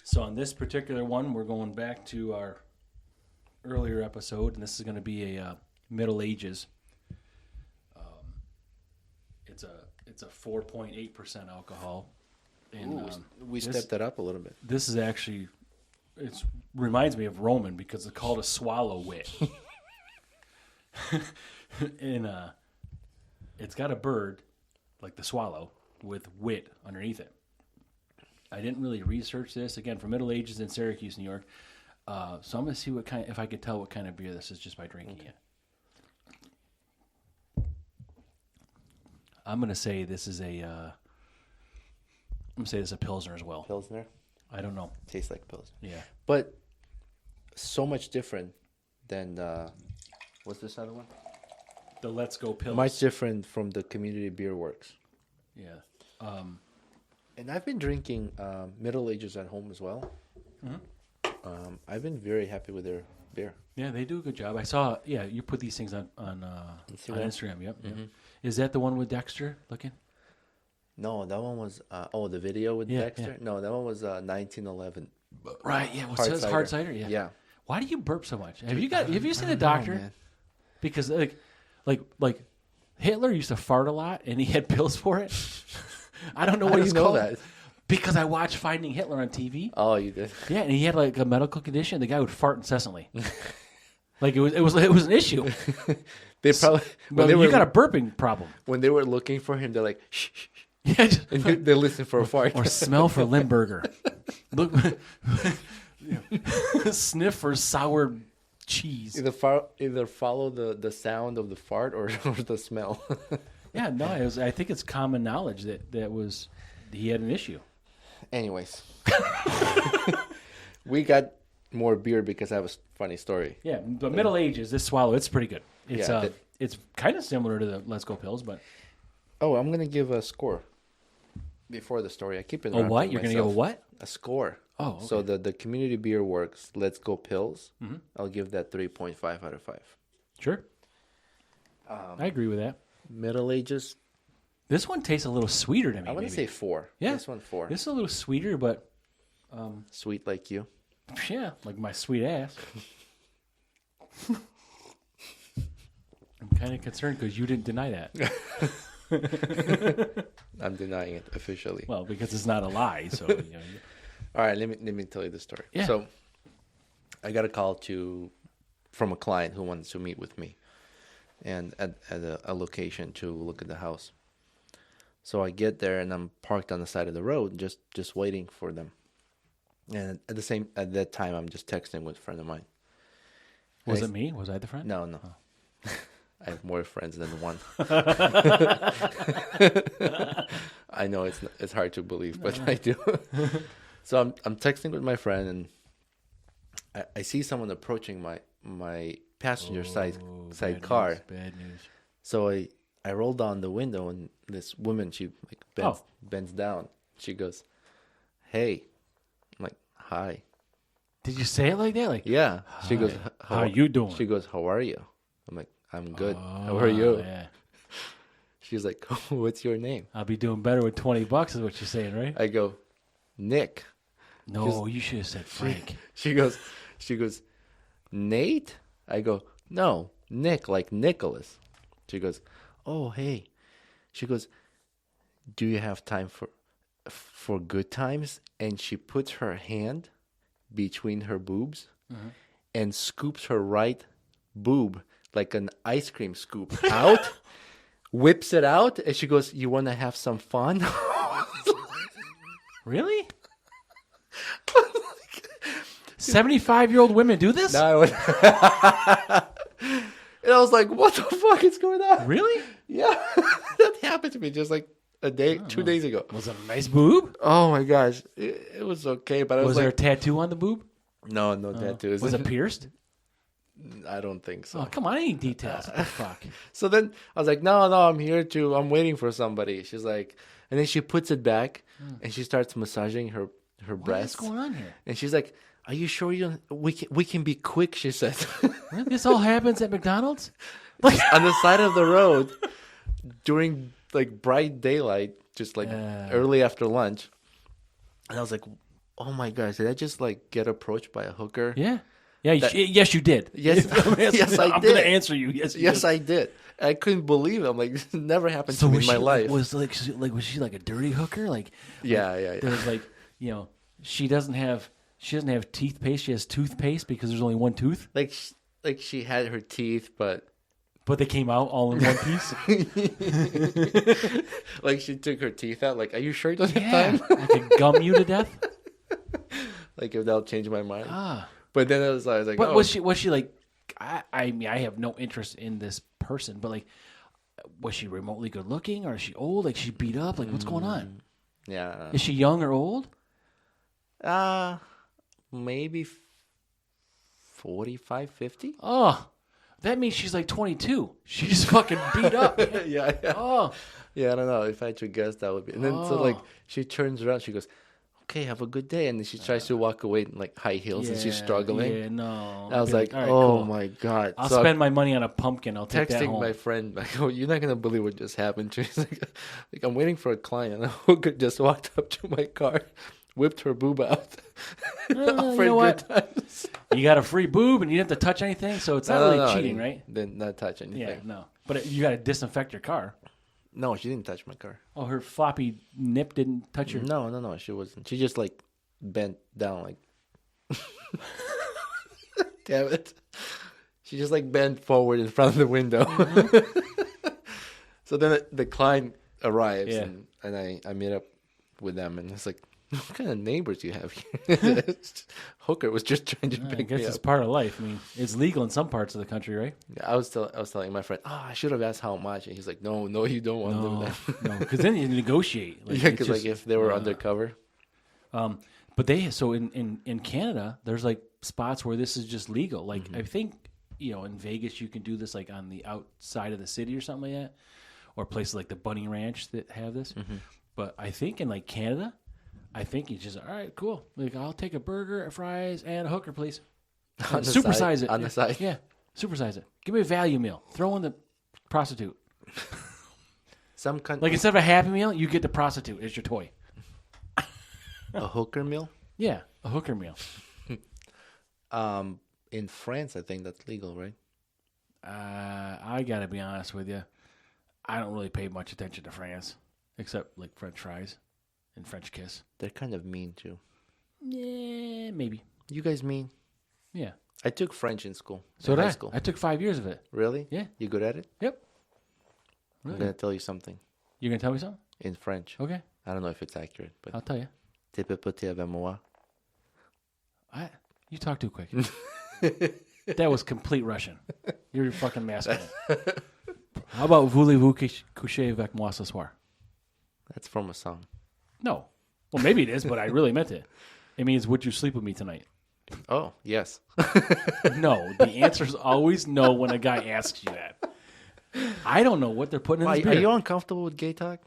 [SPEAKER 3] So on this particular one, we're going back to our earlier episode, and this is going to be a Middle Ages. It's a 4.8% alcohol. And
[SPEAKER 2] we stepped that up a little bit.
[SPEAKER 3] This is actually, it reminds me of Roman because it's called a swallow wit. And it's got a bird, like the swallow, with wit underneath it. I didn't really research this. Again, from Middle Ages in Syracuse, New York. So I'm going to see if I could tell what kind of beer this is just by drinking it. I'm going to say this is a Pilsner as well.
[SPEAKER 2] Pilsner?
[SPEAKER 3] I don't know.
[SPEAKER 2] Tastes like Pilsner.
[SPEAKER 3] Yeah.
[SPEAKER 2] But so much different than, what's this other one?
[SPEAKER 3] The Let's Go Pils.
[SPEAKER 2] Much different from the Community Beer Works.
[SPEAKER 3] Yeah.
[SPEAKER 2] And I've been drinking Middle Ages at home as well. Mm-hmm. I've been very happy with their beer.
[SPEAKER 3] Yeah, they do a good job. I saw, you put these things on Instagram. Yep. Mm-hmm. Is that the one with Dexter looking?
[SPEAKER 2] No, that one was, the video with Dexter? Yeah. No, that one was 1911.
[SPEAKER 3] Right, yeah. What's this? Hard cider? Yeah. Why do you burp so much? Have you seen a doctor? Know, because like Hitler used to fart a lot and he had pills for it. I don't know what it's called. That? Because I watched Finding Hitler on TV.
[SPEAKER 2] Oh, you did?
[SPEAKER 3] Yeah, and he had like a medical condition. The guy would fart incessantly. Like it was an issue.
[SPEAKER 2] They probably
[SPEAKER 3] you got a burping problem.
[SPEAKER 2] When they were looking for him, they're like, shh, shh. Yeah, and they listen for a fart
[SPEAKER 3] or smell for Limburger. Look, sniff for sour cheese.
[SPEAKER 2] Either follow the sound of the fart or the smell.
[SPEAKER 3] Yeah, no, I think it's common knowledge that he had an issue.
[SPEAKER 2] Anyways, we got more beer because I have a funny story.
[SPEAKER 3] Yeah, but Middle Ages, this swallow, it's pretty good. It's
[SPEAKER 2] Yeah,
[SPEAKER 3] it's kind of similar to the Let's Go Pills, but
[SPEAKER 2] Oh, I'm gonna give a score before the story. I keep it.
[SPEAKER 3] a what? You're gonna give a what?
[SPEAKER 2] A score.
[SPEAKER 3] Oh, okay.
[SPEAKER 2] So the Community Beer Works Let's Go Pills. I'll give that 3.5 out of 5.
[SPEAKER 3] Sure. I agree with that.
[SPEAKER 2] Middle Ages.
[SPEAKER 3] This one tastes a little sweeter to me.
[SPEAKER 2] I want to say 4.
[SPEAKER 3] Yeah.
[SPEAKER 2] This one 4.
[SPEAKER 3] This is a little sweeter, but
[SPEAKER 2] Sweet like you.
[SPEAKER 3] yeah, like my sweet ass. I'm kind of concerned because you didn't deny that.
[SPEAKER 2] I'm denying it officially.
[SPEAKER 3] Well, because it's not a lie. So,
[SPEAKER 2] All right, let me tell you the story.
[SPEAKER 3] Yeah.
[SPEAKER 2] So I got a call from a client who wants to meet with me, and at a location to look at the house. So I get there and I'm parked on the side of the road, just waiting for them. And at that time, I'm just texting with a friend of mine.
[SPEAKER 3] was it me? Was I the friend?
[SPEAKER 2] No. Oh. I have more friends than one. I know it's hard to believe, but I do. So I'm texting with my friend, and I see someone approaching my passenger side car.
[SPEAKER 3] Bad news.
[SPEAKER 2] So I roll down the window, and this woman, she like bends down. She goes, "Hey." I'm like, "Hi."
[SPEAKER 3] Did you say it like that? Like,
[SPEAKER 2] Yeah. She goes,
[SPEAKER 3] how you doing?
[SPEAKER 2] She goes, "How are you?" I'm like, "I'm good. How are you?"
[SPEAKER 3] Yeah.
[SPEAKER 2] She's like, "What's your name?"
[SPEAKER 3] I'll be doing better with $20 is what you're saying, right?
[SPEAKER 2] I go, "Nick."
[SPEAKER 3] No, you should have said Frank.
[SPEAKER 2] She goes, "Nate?" I go, "No, Nick, like Nicholas." She goes, "Oh, hey." She goes, "Do you have time for good times?" And she puts her hand between her boobs and scoops her right boob like an ice cream scoop out, whips it out, and she goes, "You want to have some fun?"
[SPEAKER 3] Really? 75-year-old women do this?
[SPEAKER 2] No, and I was like, "What the fuck is going on?"
[SPEAKER 3] Really?
[SPEAKER 2] Yeah, that happened to me just like a day, 2 days ago.
[SPEAKER 3] Was it a nice boob?
[SPEAKER 2] Oh my gosh, it was okay, but I was
[SPEAKER 3] Was there a
[SPEAKER 2] like,
[SPEAKER 3] tattoo on the boob?
[SPEAKER 2] no tattoos.
[SPEAKER 3] Was it pierced?
[SPEAKER 2] I don't think so.
[SPEAKER 3] Oh, come on, I need details. What the fuck?
[SPEAKER 2] So then I was like, no, I'm I'm waiting for somebody. She's like, and then she puts it back and she starts massaging her breasts.
[SPEAKER 3] What's going on here?
[SPEAKER 2] And she's like, "Are you sure we can be quick?" She said.
[SPEAKER 3] Really? This all happens at McDonald's?
[SPEAKER 2] Like on the side of the road during like bright daylight, just like early after lunch. And I was like, "Oh my gosh, did I just like get approached by a hooker?"
[SPEAKER 3] Yeah. Yeah, yes, you did.
[SPEAKER 2] Yes, yes, I did.
[SPEAKER 3] I'm going to answer you. Yes,
[SPEAKER 2] I did. I couldn't believe it. I'm like, this never happened to
[SPEAKER 3] So
[SPEAKER 2] me
[SPEAKER 3] was
[SPEAKER 2] in my
[SPEAKER 3] she,
[SPEAKER 2] life.
[SPEAKER 3] was she like a dirty hooker? Like
[SPEAKER 2] Yeah.
[SPEAKER 3] There's like, she doesn't have toothpaste. She has toothpaste because there's only one tooth.
[SPEAKER 2] Like she had her teeth, but
[SPEAKER 3] they came out all in one piece.
[SPEAKER 2] like she took her teeth out. Like, are you sure you don't have time?
[SPEAKER 3] I could gum you to death.
[SPEAKER 2] Like, if that'll change my mind.
[SPEAKER 3] Ah.
[SPEAKER 2] But then I was like,
[SPEAKER 3] but was she like? I mean, I have no interest in this person, but like, was she remotely good looking, or is she old? Like, she beat up? Like, what's going on?
[SPEAKER 2] Yeah.
[SPEAKER 3] Is she young or old?
[SPEAKER 2] Maybe 45, 50.
[SPEAKER 3] Oh, that means she's like 22. She's fucking beat up.
[SPEAKER 2] Yeah.
[SPEAKER 3] Oh.
[SPEAKER 2] Yeah, I don't know. If I had to guess, that would be. And then so like she turns around, she goes, "Okay, have a good day," and then she tries to walk away in like high heels, and she's struggling.
[SPEAKER 3] Yeah, no.
[SPEAKER 2] I was like,
[SPEAKER 3] all right,
[SPEAKER 2] "Oh
[SPEAKER 3] cool.
[SPEAKER 2] my god!"
[SPEAKER 3] I'll
[SPEAKER 2] So
[SPEAKER 3] spend my money on a pumpkin. I'll take that
[SPEAKER 2] texting
[SPEAKER 3] home.
[SPEAKER 2] my friend, like, "Oh, you're not gonna believe what just happened." She's like, "I'm waiting for a client. A hooker just walked up to my car, whipped her boob out, offered
[SPEAKER 3] you know
[SPEAKER 2] good
[SPEAKER 3] what?
[SPEAKER 2] times."
[SPEAKER 3] You got a free boob and you didn't have to touch anything, so it's not really
[SPEAKER 2] I
[SPEAKER 3] cheating,
[SPEAKER 2] didn't-
[SPEAKER 3] right?
[SPEAKER 2] Did not touch anything.
[SPEAKER 3] Yeah, no. But you got to disinfect your car.
[SPEAKER 2] No, she didn't touch my car.
[SPEAKER 3] Oh, her floppy nip didn't touch your...
[SPEAKER 2] No, she wasn't. She just like bent down, like. Damn it! She just like bent forward in front of the window. So then the client arrives, and I meet up with them, and it's like, What kind of neighbors you have here? Hooker was just trying to
[SPEAKER 3] I
[SPEAKER 2] pick
[SPEAKER 3] guess
[SPEAKER 2] me
[SPEAKER 3] it's
[SPEAKER 2] up.
[SPEAKER 3] part of life. I mean, it's legal in some parts of the country, right?
[SPEAKER 2] I was telling my friend, I should have asked how much, and he's like, no, you don't want to do that.
[SPEAKER 3] No, because then you negotiate. Like,
[SPEAKER 2] Yeah, because like if they were undercover.
[SPEAKER 3] But in Canada, there's like spots where this is just legal. Like I think in Vegas you can do this like on the outside of the city or something like that, or places like the Bunny Ranch that have this. But I think in like Canada, I think you just all right, cool. Like I'll take a burger, a fries, and a hooker, please. Supersize it
[SPEAKER 2] on the side.
[SPEAKER 3] Yeah, supersize it. Give me a value meal. Throw in the prostitute.
[SPEAKER 2] Some kind
[SPEAKER 3] Like instead of a Happy Meal, you get the prostitute as your toy.
[SPEAKER 2] a hooker meal.
[SPEAKER 3] Yeah, a hooker meal.
[SPEAKER 2] In France, I think that's legal, right?
[SPEAKER 3] I gotta be honest with you. I don't really pay much attention to France, except like French fries and French kiss.
[SPEAKER 2] They're kind of mean too.
[SPEAKER 3] Yeah, maybe.
[SPEAKER 2] You guys mean?
[SPEAKER 3] Yeah.
[SPEAKER 2] I took French in school.
[SPEAKER 3] So
[SPEAKER 2] in
[SPEAKER 3] did
[SPEAKER 2] high
[SPEAKER 3] I.
[SPEAKER 2] school.
[SPEAKER 3] I took 5 years of it.
[SPEAKER 2] Really?
[SPEAKER 3] Yeah.
[SPEAKER 2] You good at it?
[SPEAKER 3] Yep.
[SPEAKER 2] I'm
[SPEAKER 3] Really?
[SPEAKER 2] gonna tell you something
[SPEAKER 3] You're gonna tell me something?
[SPEAKER 2] in French.
[SPEAKER 3] Okay,
[SPEAKER 2] I don't know if it's accurate, but
[SPEAKER 3] I'll tell you.
[SPEAKER 2] tu peux poter avec moi.
[SPEAKER 3] You talk too quick. That was complete Russian. You're fucking masking it. How about voulez-vous coucher avec moi ce soir?
[SPEAKER 2] That's from a song.
[SPEAKER 3] No. Well, maybe it is, but I really meant it. It means, would you sleep with me tonight?
[SPEAKER 2] Oh, yes.
[SPEAKER 3] No. The answer is always no when a guy asks you that. I don't know what they're putting in this
[SPEAKER 2] Are
[SPEAKER 3] beer.
[SPEAKER 2] you uncomfortable with gay talk?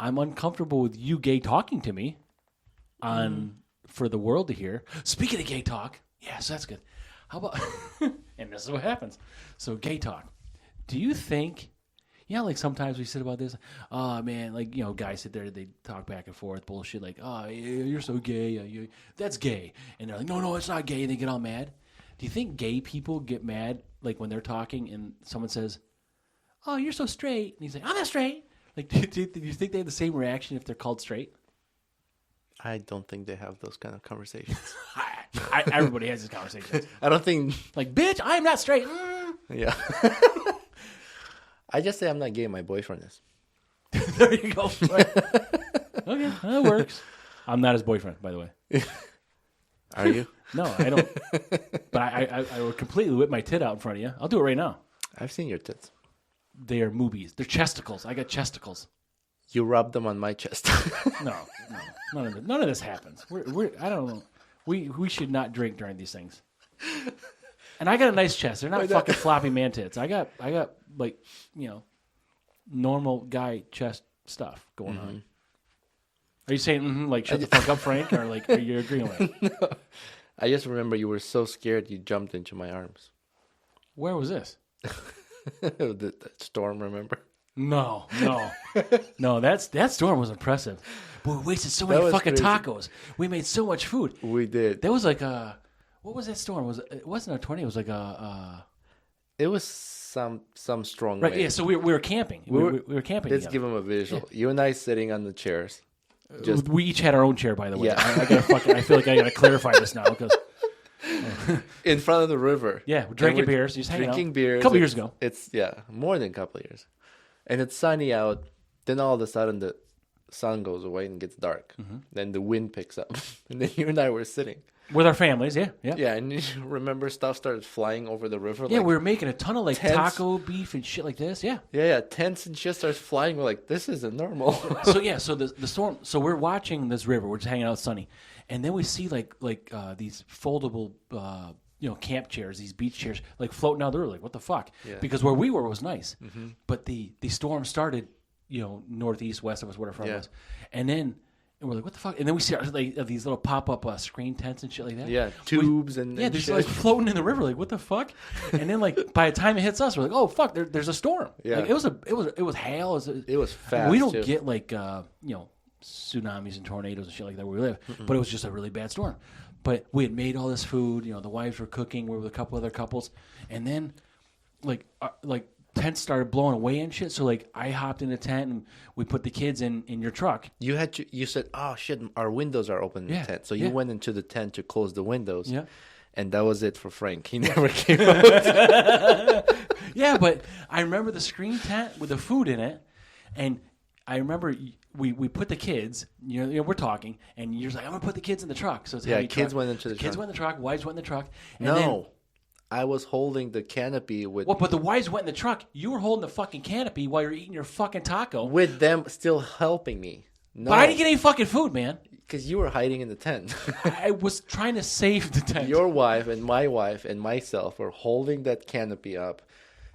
[SPEAKER 3] I'm uncomfortable with you gay talking to me for the world to hear. Speaking of gay talk, yes, that's good. How about, and this is what happens. So gay talk. Do you think, like sometimes we sit about this, oh man, like, guys sit there, they talk back and forth, bullshit, like, oh, you're so gay, that's gay. And they're like, no, it's not gay, and they get all mad. Do you think gay people get mad, like when they're talking and someone says, oh, you're so straight, and he's like, I'm not straight. Like, do you think they have the same reaction if they're called straight?
[SPEAKER 2] I don't think they have those kind of conversations.
[SPEAKER 3] Everybody has these conversations.
[SPEAKER 2] I don't think.
[SPEAKER 3] Like, bitch, I am not straight.
[SPEAKER 2] Yeah. I just say I'm not gay. My boyfriend is.
[SPEAKER 3] There you go. Right. Okay, that works. I'm not his boyfriend, by the way.
[SPEAKER 2] Are you?
[SPEAKER 3] No, I don't. But I would completely whip my tit out in front of you. I'll do it right now.
[SPEAKER 2] I've seen your tits.
[SPEAKER 3] They are moobies. They're chesticles. I got chesticles.
[SPEAKER 2] You rubbed them on my chest.
[SPEAKER 3] No. None of this happens. I don't know. We should not drink during these things. And I got a nice chest. They're not fucking floppy man tits. I got like, normal guy chest stuff going on. Are you saying like shut the fuck up, Frank, or like are you agreeing with it?
[SPEAKER 2] No. I just remember you were so scared you jumped into my arms.
[SPEAKER 3] Where was this?
[SPEAKER 2] the storm, remember?
[SPEAKER 3] No. That storm was impressive. But we wasted so many fucking
[SPEAKER 2] crazy.
[SPEAKER 3] tacos. We made so much food.
[SPEAKER 2] We did.
[SPEAKER 3] There was like what was that storm? It wasn't a tornado. It was like
[SPEAKER 2] It was some strong
[SPEAKER 3] right.
[SPEAKER 2] wind.
[SPEAKER 3] Yeah. So we were camping. We were camping.
[SPEAKER 2] Let's
[SPEAKER 3] together.
[SPEAKER 2] give them a visual. You and I sitting on the chairs.
[SPEAKER 3] We each had our own chair, by the way.
[SPEAKER 2] Yeah.
[SPEAKER 3] I feel like I gotta clarify this now because
[SPEAKER 2] in front of the river.
[SPEAKER 3] yeah, we're drinking beers, just hanging
[SPEAKER 2] drinking
[SPEAKER 3] out.
[SPEAKER 2] beers.
[SPEAKER 3] A couple years ago.
[SPEAKER 2] It's more than a couple of years, and it's sunny out. Then all of a sudden the sun goes away and gets dark. Then the wind picks up, and then you and I were sitting
[SPEAKER 3] With our families, yeah.
[SPEAKER 2] Yeah, and you remember stuff started flying over the river.
[SPEAKER 3] Yeah,
[SPEAKER 2] like,
[SPEAKER 3] we were making a ton of like
[SPEAKER 2] tents.
[SPEAKER 3] taco beef and shit like this. Yeah.
[SPEAKER 2] Yeah, tents and shit starts flying. We're like, this isn't normal.
[SPEAKER 3] So the storm. So we're watching this river. We're just hanging out sunny, and then we see like these foldable camp chairs, these beach chairs, like floating down the river. Like what the fuck?
[SPEAKER 2] Yeah.
[SPEAKER 3] Because where we were was nice, but the storm started northeast, west of us, whatever it was, and we're like, what the fuck? And then we see these little pop-up screen tents and shit like that.
[SPEAKER 2] Yeah, tubes and
[SPEAKER 3] they're
[SPEAKER 2] shit.
[SPEAKER 3] like floating in the river. Like, what the fuck? And then like by the time it hits us, we're like, oh fuck, there's a storm.
[SPEAKER 2] Yeah.
[SPEAKER 3] Like, it was hail.
[SPEAKER 2] It was fast.
[SPEAKER 3] We don't
[SPEAKER 2] too.
[SPEAKER 3] get like tsunamis and tornadoes and shit like that where we live, but it was just a really bad storm. But we had made all this food. The wives were cooking. We were with a couple other couples, and then like tents started blowing away and shit. So like I hopped in a tent and we put the kids in your truck.
[SPEAKER 2] You said, oh shit, our windows are open in the tent. So you went into the tent to close the windows.
[SPEAKER 3] Yeah.
[SPEAKER 2] And that was it for Frank. He never came out.
[SPEAKER 3] Yeah, but I remember the screen tent with the food in it, and I remember we put the kids, we're talking, and you're like, I'm going to put the kids in the truck. So it's
[SPEAKER 2] Yeah,
[SPEAKER 3] heavy
[SPEAKER 2] kids
[SPEAKER 3] truck.
[SPEAKER 2] went into the
[SPEAKER 3] Kids
[SPEAKER 2] truck.
[SPEAKER 3] went in the truck, wives went in the truck. And
[SPEAKER 2] No.
[SPEAKER 3] then,
[SPEAKER 2] I was holding the canopy with
[SPEAKER 3] but the wives went in the truck. You were holding the fucking canopy while you're eating your fucking taco.
[SPEAKER 2] with them still helping me. No,
[SPEAKER 3] But I didn't get any fucking food, man.
[SPEAKER 2] because you were hiding in the tent.
[SPEAKER 3] I was trying to save the tent.
[SPEAKER 2] Your wife and myself were holding that canopy up,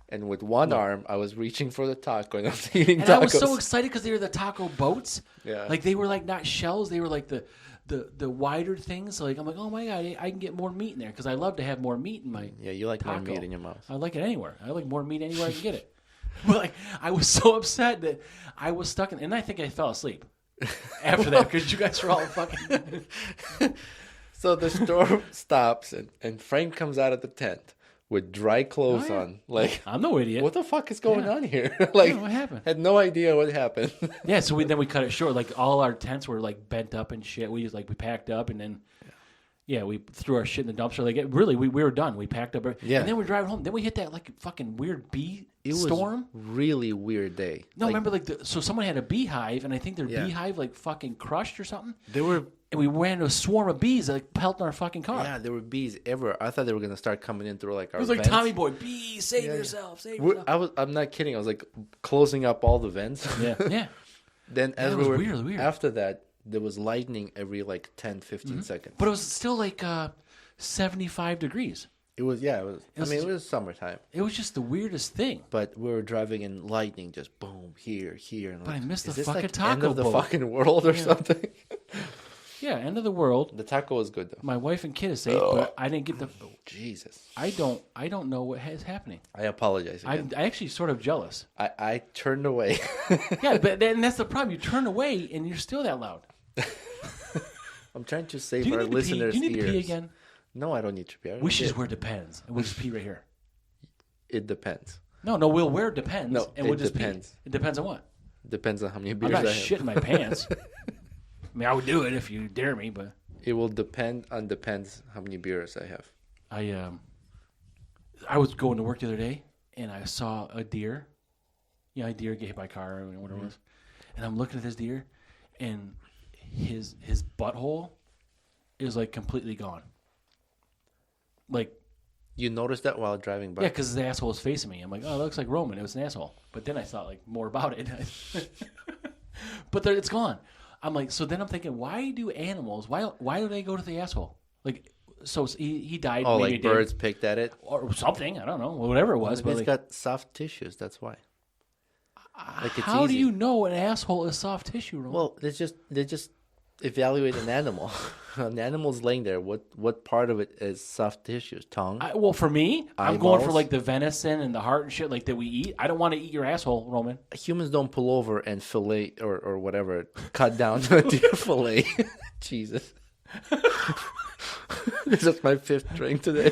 [SPEAKER 2] and with one arm I was reaching for the taco and I was eating
[SPEAKER 3] And
[SPEAKER 2] tacos.
[SPEAKER 3] I was so excited because they were the taco boats.
[SPEAKER 2] Yeah.
[SPEAKER 3] Like they were like not shells. They were like the wider things. Like I'm like, oh my God, I can get more meat in there because I love to have more meat in my
[SPEAKER 2] Yeah, you like more
[SPEAKER 3] taco.
[SPEAKER 2] meat in your mouth.
[SPEAKER 3] I like it anywhere. I like more meat anywhere I can get it. But like I was so upset that I was stuck in, and I think I fell asleep after that because you guys were all fucking.
[SPEAKER 2] So the storm stops and Frank comes out of the tent with dry clothes on. Like,
[SPEAKER 3] I'm no idiot.
[SPEAKER 2] what the fuck is going
[SPEAKER 3] Yeah.
[SPEAKER 2] on here? Like,
[SPEAKER 3] Yeah, what happened?
[SPEAKER 2] Had no idea what happened.
[SPEAKER 3] Yeah, so then we cut it short. Like all our tents were like bent up and shit. We just we packed up and then we threw our shit in the dumpster. Like we were done. We packed up.
[SPEAKER 2] Yeah.
[SPEAKER 3] And then we're driving home. Then we hit that like fucking weird bee
[SPEAKER 2] It was
[SPEAKER 3] storm.
[SPEAKER 2] really weird day.
[SPEAKER 3] No,
[SPEAKER 2] Like,
[SPEAKER 3] remember so someone had a beehive and I think their
[SPEAKER 2] Yeah.
[SPEAKER 3] beehive like fucking crushed or something.
[SPEAKER 2] there were
[SPEAKER 3] And we ran into a swarm of bees that like pelted our fucking car.
[SPEAKER 2] there were bees everywhere. I thought they were gonna start coming in through like our
[SPEAKER 3] It was like
[SPEAKER 2] vents.
[SPEAKER 3] Tommy Boy, bees, save yourself, save yourself.
[SPEAKER 2] I'm not kidding. I was like closing up all the vents.
[SPEAKER 3] Yeah, yeah.
[SPEAKER 2] Then as
[SPEAKER 3] it
[SPEAKER 2] we
[SPEAKER 3] was
[SPEAKER 2] were
[SPEAKER 3] weird.
[SPEAKER 2] after that, there was lightning every like 10, 15
[SPEAKER 3] Mm-hmm.
[SPEAKER 2] seconds.
[SPEAKER 3] But it was still like 75 degrees.
[SPEAKER 2] It was it was summertime.
[SPEAKER 3] It was just the weirdest thing.
[SPEAKER 2] But we were driving and lightning just boom here. And
[SPEAKER 3] But I missed the
[SPEAKER 2] is this
[SPEAKER 3] fucking
[SPEAKER 2] like
[SPEAKER 3] taco
[SPEAKER 2] end of the
[SPEAKER 3] boat?
[SPEAKER 2] fucking world or something?
[SPEAKER 3] Yeah, end of the world.
[SPEAKER 2] The taco was good though.
[SPEAKER 3] My wife and kid is safe, but I didn't get the.
[SPEAKER 2] Jesus.
[SPEAKER 3] I don't know what is happening.
[SPEAKER 2] I apologize again.
[SPEAKER 3] I'm actually sort of jealous.
[SPEAKER 2] I turned away.
[SPEAKER 3] Yeah, but then that's the problem. You turn away and you're still that loud.
[SPEAKER 2] I'm trying to save
[SPEAKER 3] Do you
[SPEAKER 2] our
[SPEAKER 3] need to pee?
[SPEAKER 2] listeners'
[SPEAKER 3] Do you need
[SPEAKER 2] ears.
[SPEAKER 3] to pee again?
[SPEAKER 2] No, I don't need to pee.
[SPEAKER 3] We should just wear Depends and we'll just pee right here.
[SPEAKER 2] It depends.
[SPEAKER 3] No, we'll wear Depends
[SPEAKER 2] No,
[SPEAKER 3] and we'll
[SPEAKER 2] it
[SPEAKER 3] just
[SPEAKER 2] depends.
[SPEAKER 3] pee. It depends on what.
[SPEAKER 2] Depends on how many
[SPEAKER 3] I'm
[SPEAKER 2] beers
[SPEAKER 3] not
[SPEAKER 2] I have.
[SPEAKER 3] shitting my pants. I mean, I would do it if you dare me, but
[SPEAKER 2] It will depends how many beers I have.
[SPEAKER 3] I was going to work the other day and I saw a deer. A deer get hit by a car or whatever it was. And I'm looking at this deer and his butthole is like completely gone. Like,
[SPEAKER 2] You noticed that while driving by?
[SPEAKER 3] yeah, because his asshole was facing me. I'm like, oh, it looks like Roman. It was an asshole. But then I thought like more about it. But then it's gone. I'm like, so then I'm thinking, why do animals? Why do they go to the asshole? Like, so he died.
[SPEAKER 2] Oh,
[SPEAKER 3] maybe
[SPEAKER 2] like
[SPEAKER 3] it did,
[SPEAKER 2] birds picked at it?
[SPEAKER 3] or something. I don't know, whatever it was.
[SPEAKER 2] But
[SPEAKER 3] But
[SPEAKER 2] it's
[SPEAKER 3] like,
[SPEAKER 2] got soft tissues. That's why. Like it's
[SPEAKER 3] how do
[SPEAKER 2] easy.
[SPEAKER 3] you know an asshole is soft tissue, Roman?
[SPEAKER 2] Well, they just evaluate an animal. An animal's laying there. What part of it is soft tissues? Tongue?
[SPEAKER 3] Well, for me, I'm going for
[SPEAKER 2] Eyeballs?
[SPEAKER 3] like the venison and the heart and shit like that we eat. I don't want to eat your asshole, Roman.
[SPEAKER 2] Humans don't pull over and fillet or whatever, cut down a deer fillet. Jesus. This is my 5th drink today.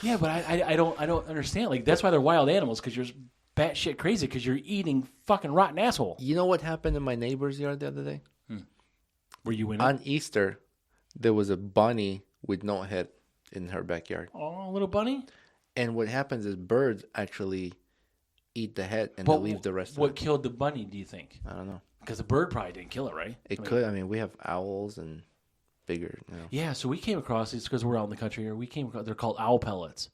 [SPEAKER 3] Yeah, but I don't understand. Like that's why they're wild animals, because you're batshit crazy because you're eating fucking rotten asshole.
[SPEAKER 2] You know what happened in my neighbor's yard the other day?
[SPEAKER 3] Were you in it?
[SPEAKER 2] On Easter, there was a bunny with no head in her backyard.
[SPEAKER 3] Oh, little bunny.
[SPEAKER 2] And what happens is birds actually eat the head and
[SPEAKER 3] But
[SPEAKER 2] they leave the rest of
[SPEAKER 3] what
[SPEAKER 2] it.
[SPEAKER 3] killed the bunny? Do you think?
[SPEAKER 2] I don't know.
[SPEAKER 3] Because the bird probably didn't kill it, right?
[SPEAKER 2] It could. I mean, we have owls and bigger.
[SPEAKER 3] Yeah, so we came across these because we're out in the country here. We came across, they're called owl pellets.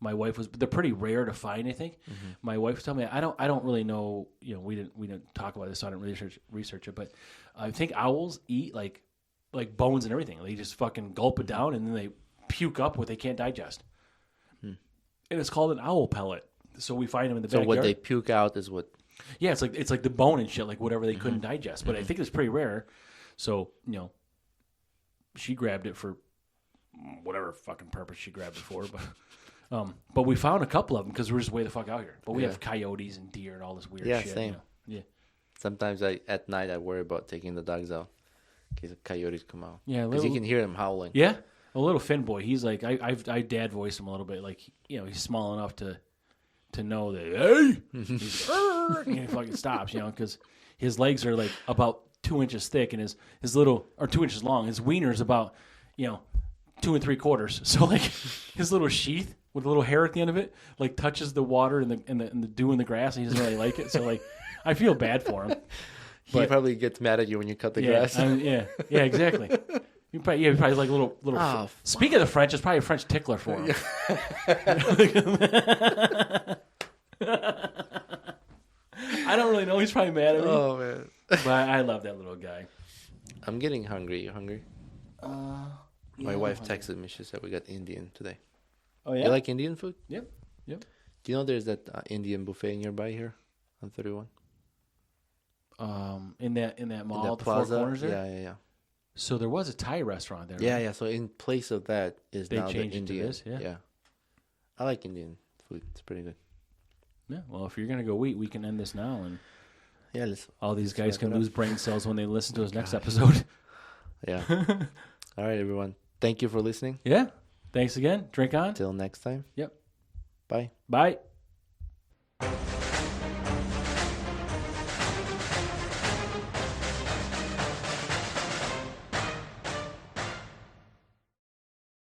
[SPEAKER 3] My wife they're pretty rare to find, I think.
[SPEAKER 2] Mm-hmm.
[SPEAKER 3] My wife was telling me, I don't really know, we didn't talk about this, so I didn't research it, but I think owls eat like bones and everything. They just fucking gulp it down and then they puke up what they can't digest. And it's called an owl pellet. So we find them in the
[SPEAKER 2] So
[SPEAKER 3] backyard.
[SPEAKER 2] what they puke out is what.
[SPEAKER 3] Yeah, it's like the bone and shit, like whatever they couldn't
[SPEAKER 2] Mm-hmm.
[SPEAKER 3] digest. But I think it's pretty rare. So, she grabbed it for whatever fucking purpose she grabbed it for. But we found a couple of them because we're just way the fuck out here. But we
[SPEAKER 2] Yeah.
[SPEAKER 3] have coyotes and deer and all this weird
[SPEAKER 2] Yeah,
[SPEAKER 3] shit.
[SPEAKER 2] same.
[SPEAKER 3] Yeah.
[SPEAKER 2] Sometimes at night I worry about taking the dogs out in case the coyotes come out.
[SPEAKER 3] Yeah,
[SPEAKER 2] Because you can hear them howling.
[SPEAKER 3] Yeah. A little Finn boy. He's like, I dad voiced him a little bit. Like, he's small enough to know that, hey, he's, and he fucking stops, because his legs are like about 2 inches thick and his little, or 2 inches long. His wiener's about, 2 3/4. So like his little sheath with a little hair at the end of it, like touches the water and the dew in the grass, and he doesn't really like it. So like, I feel bad for him.
[SPEAKER 2] He probably gets mad at you when you cut the grass.
[SPEAKER 3] Yeah, exactly. You probably like a little. Speaking of the French, it's probably a French tickler for him. I don't really know. He's probably mad at me.
[SPEAKER 2] Oh man!
[SPEAKER 3] But I love that little guy.
[SPEAKER 2] I'm getting hungry. You hungry? My wife texted me. She said we got Indian today.
[SPEAKER 3] Oh yeah.
[SPEAKER 2] You like Indian food?
[SPEAKER 3] Yep.
[SPEAKER 2] Do you know there's that Indian buffet nearby here on 31?
[SPEAKER 3] In that mall,
[SPEAKER 2] In
[SPEAKER 3] the
[SPEAKER 2] the plaza.
[SPEAKER 3] Four Corners there.
[SPEAKER 2] Yeah.
[SPEAKER 3] So there was a Thai restaurant there.
[SPEAKER 2] Yeah,
[SPEAKER 3] right?
[SPEAKER 2] yeah. So in place of that is
[SPEAKER 3] They
[SPEAKER 2] now the
[SPEAKER 3] changed it to
[SPEAKER 2] Indian.
[SPEAKER 3] this, yeah.
[SPEAKER 2] I like Indian food. It's pretty good.
[SPEAKER 3] Yeah. Well, if you're gonna go eat, we can end this now, and
[SPEAKER 2] Yeah.
[SPEAKER 3] all these guys
[SPEAKER 2] wrap
[SPEAKER 3] can
[SPEAKER 2] it up.
[SPEAKER 3] lose brain cells when they listen to his next episode.
[SPEAKER 2] Yeah. All right, everyone. Thank you for listening.
[SPEAKER 3] Yeah. Thanks again. Drink on.
[SPEAKER 2] Till next time.
[SPEAKER 3] Yep.
[SPEAKER 2] Bye.
[SPEAKER 3] Bye.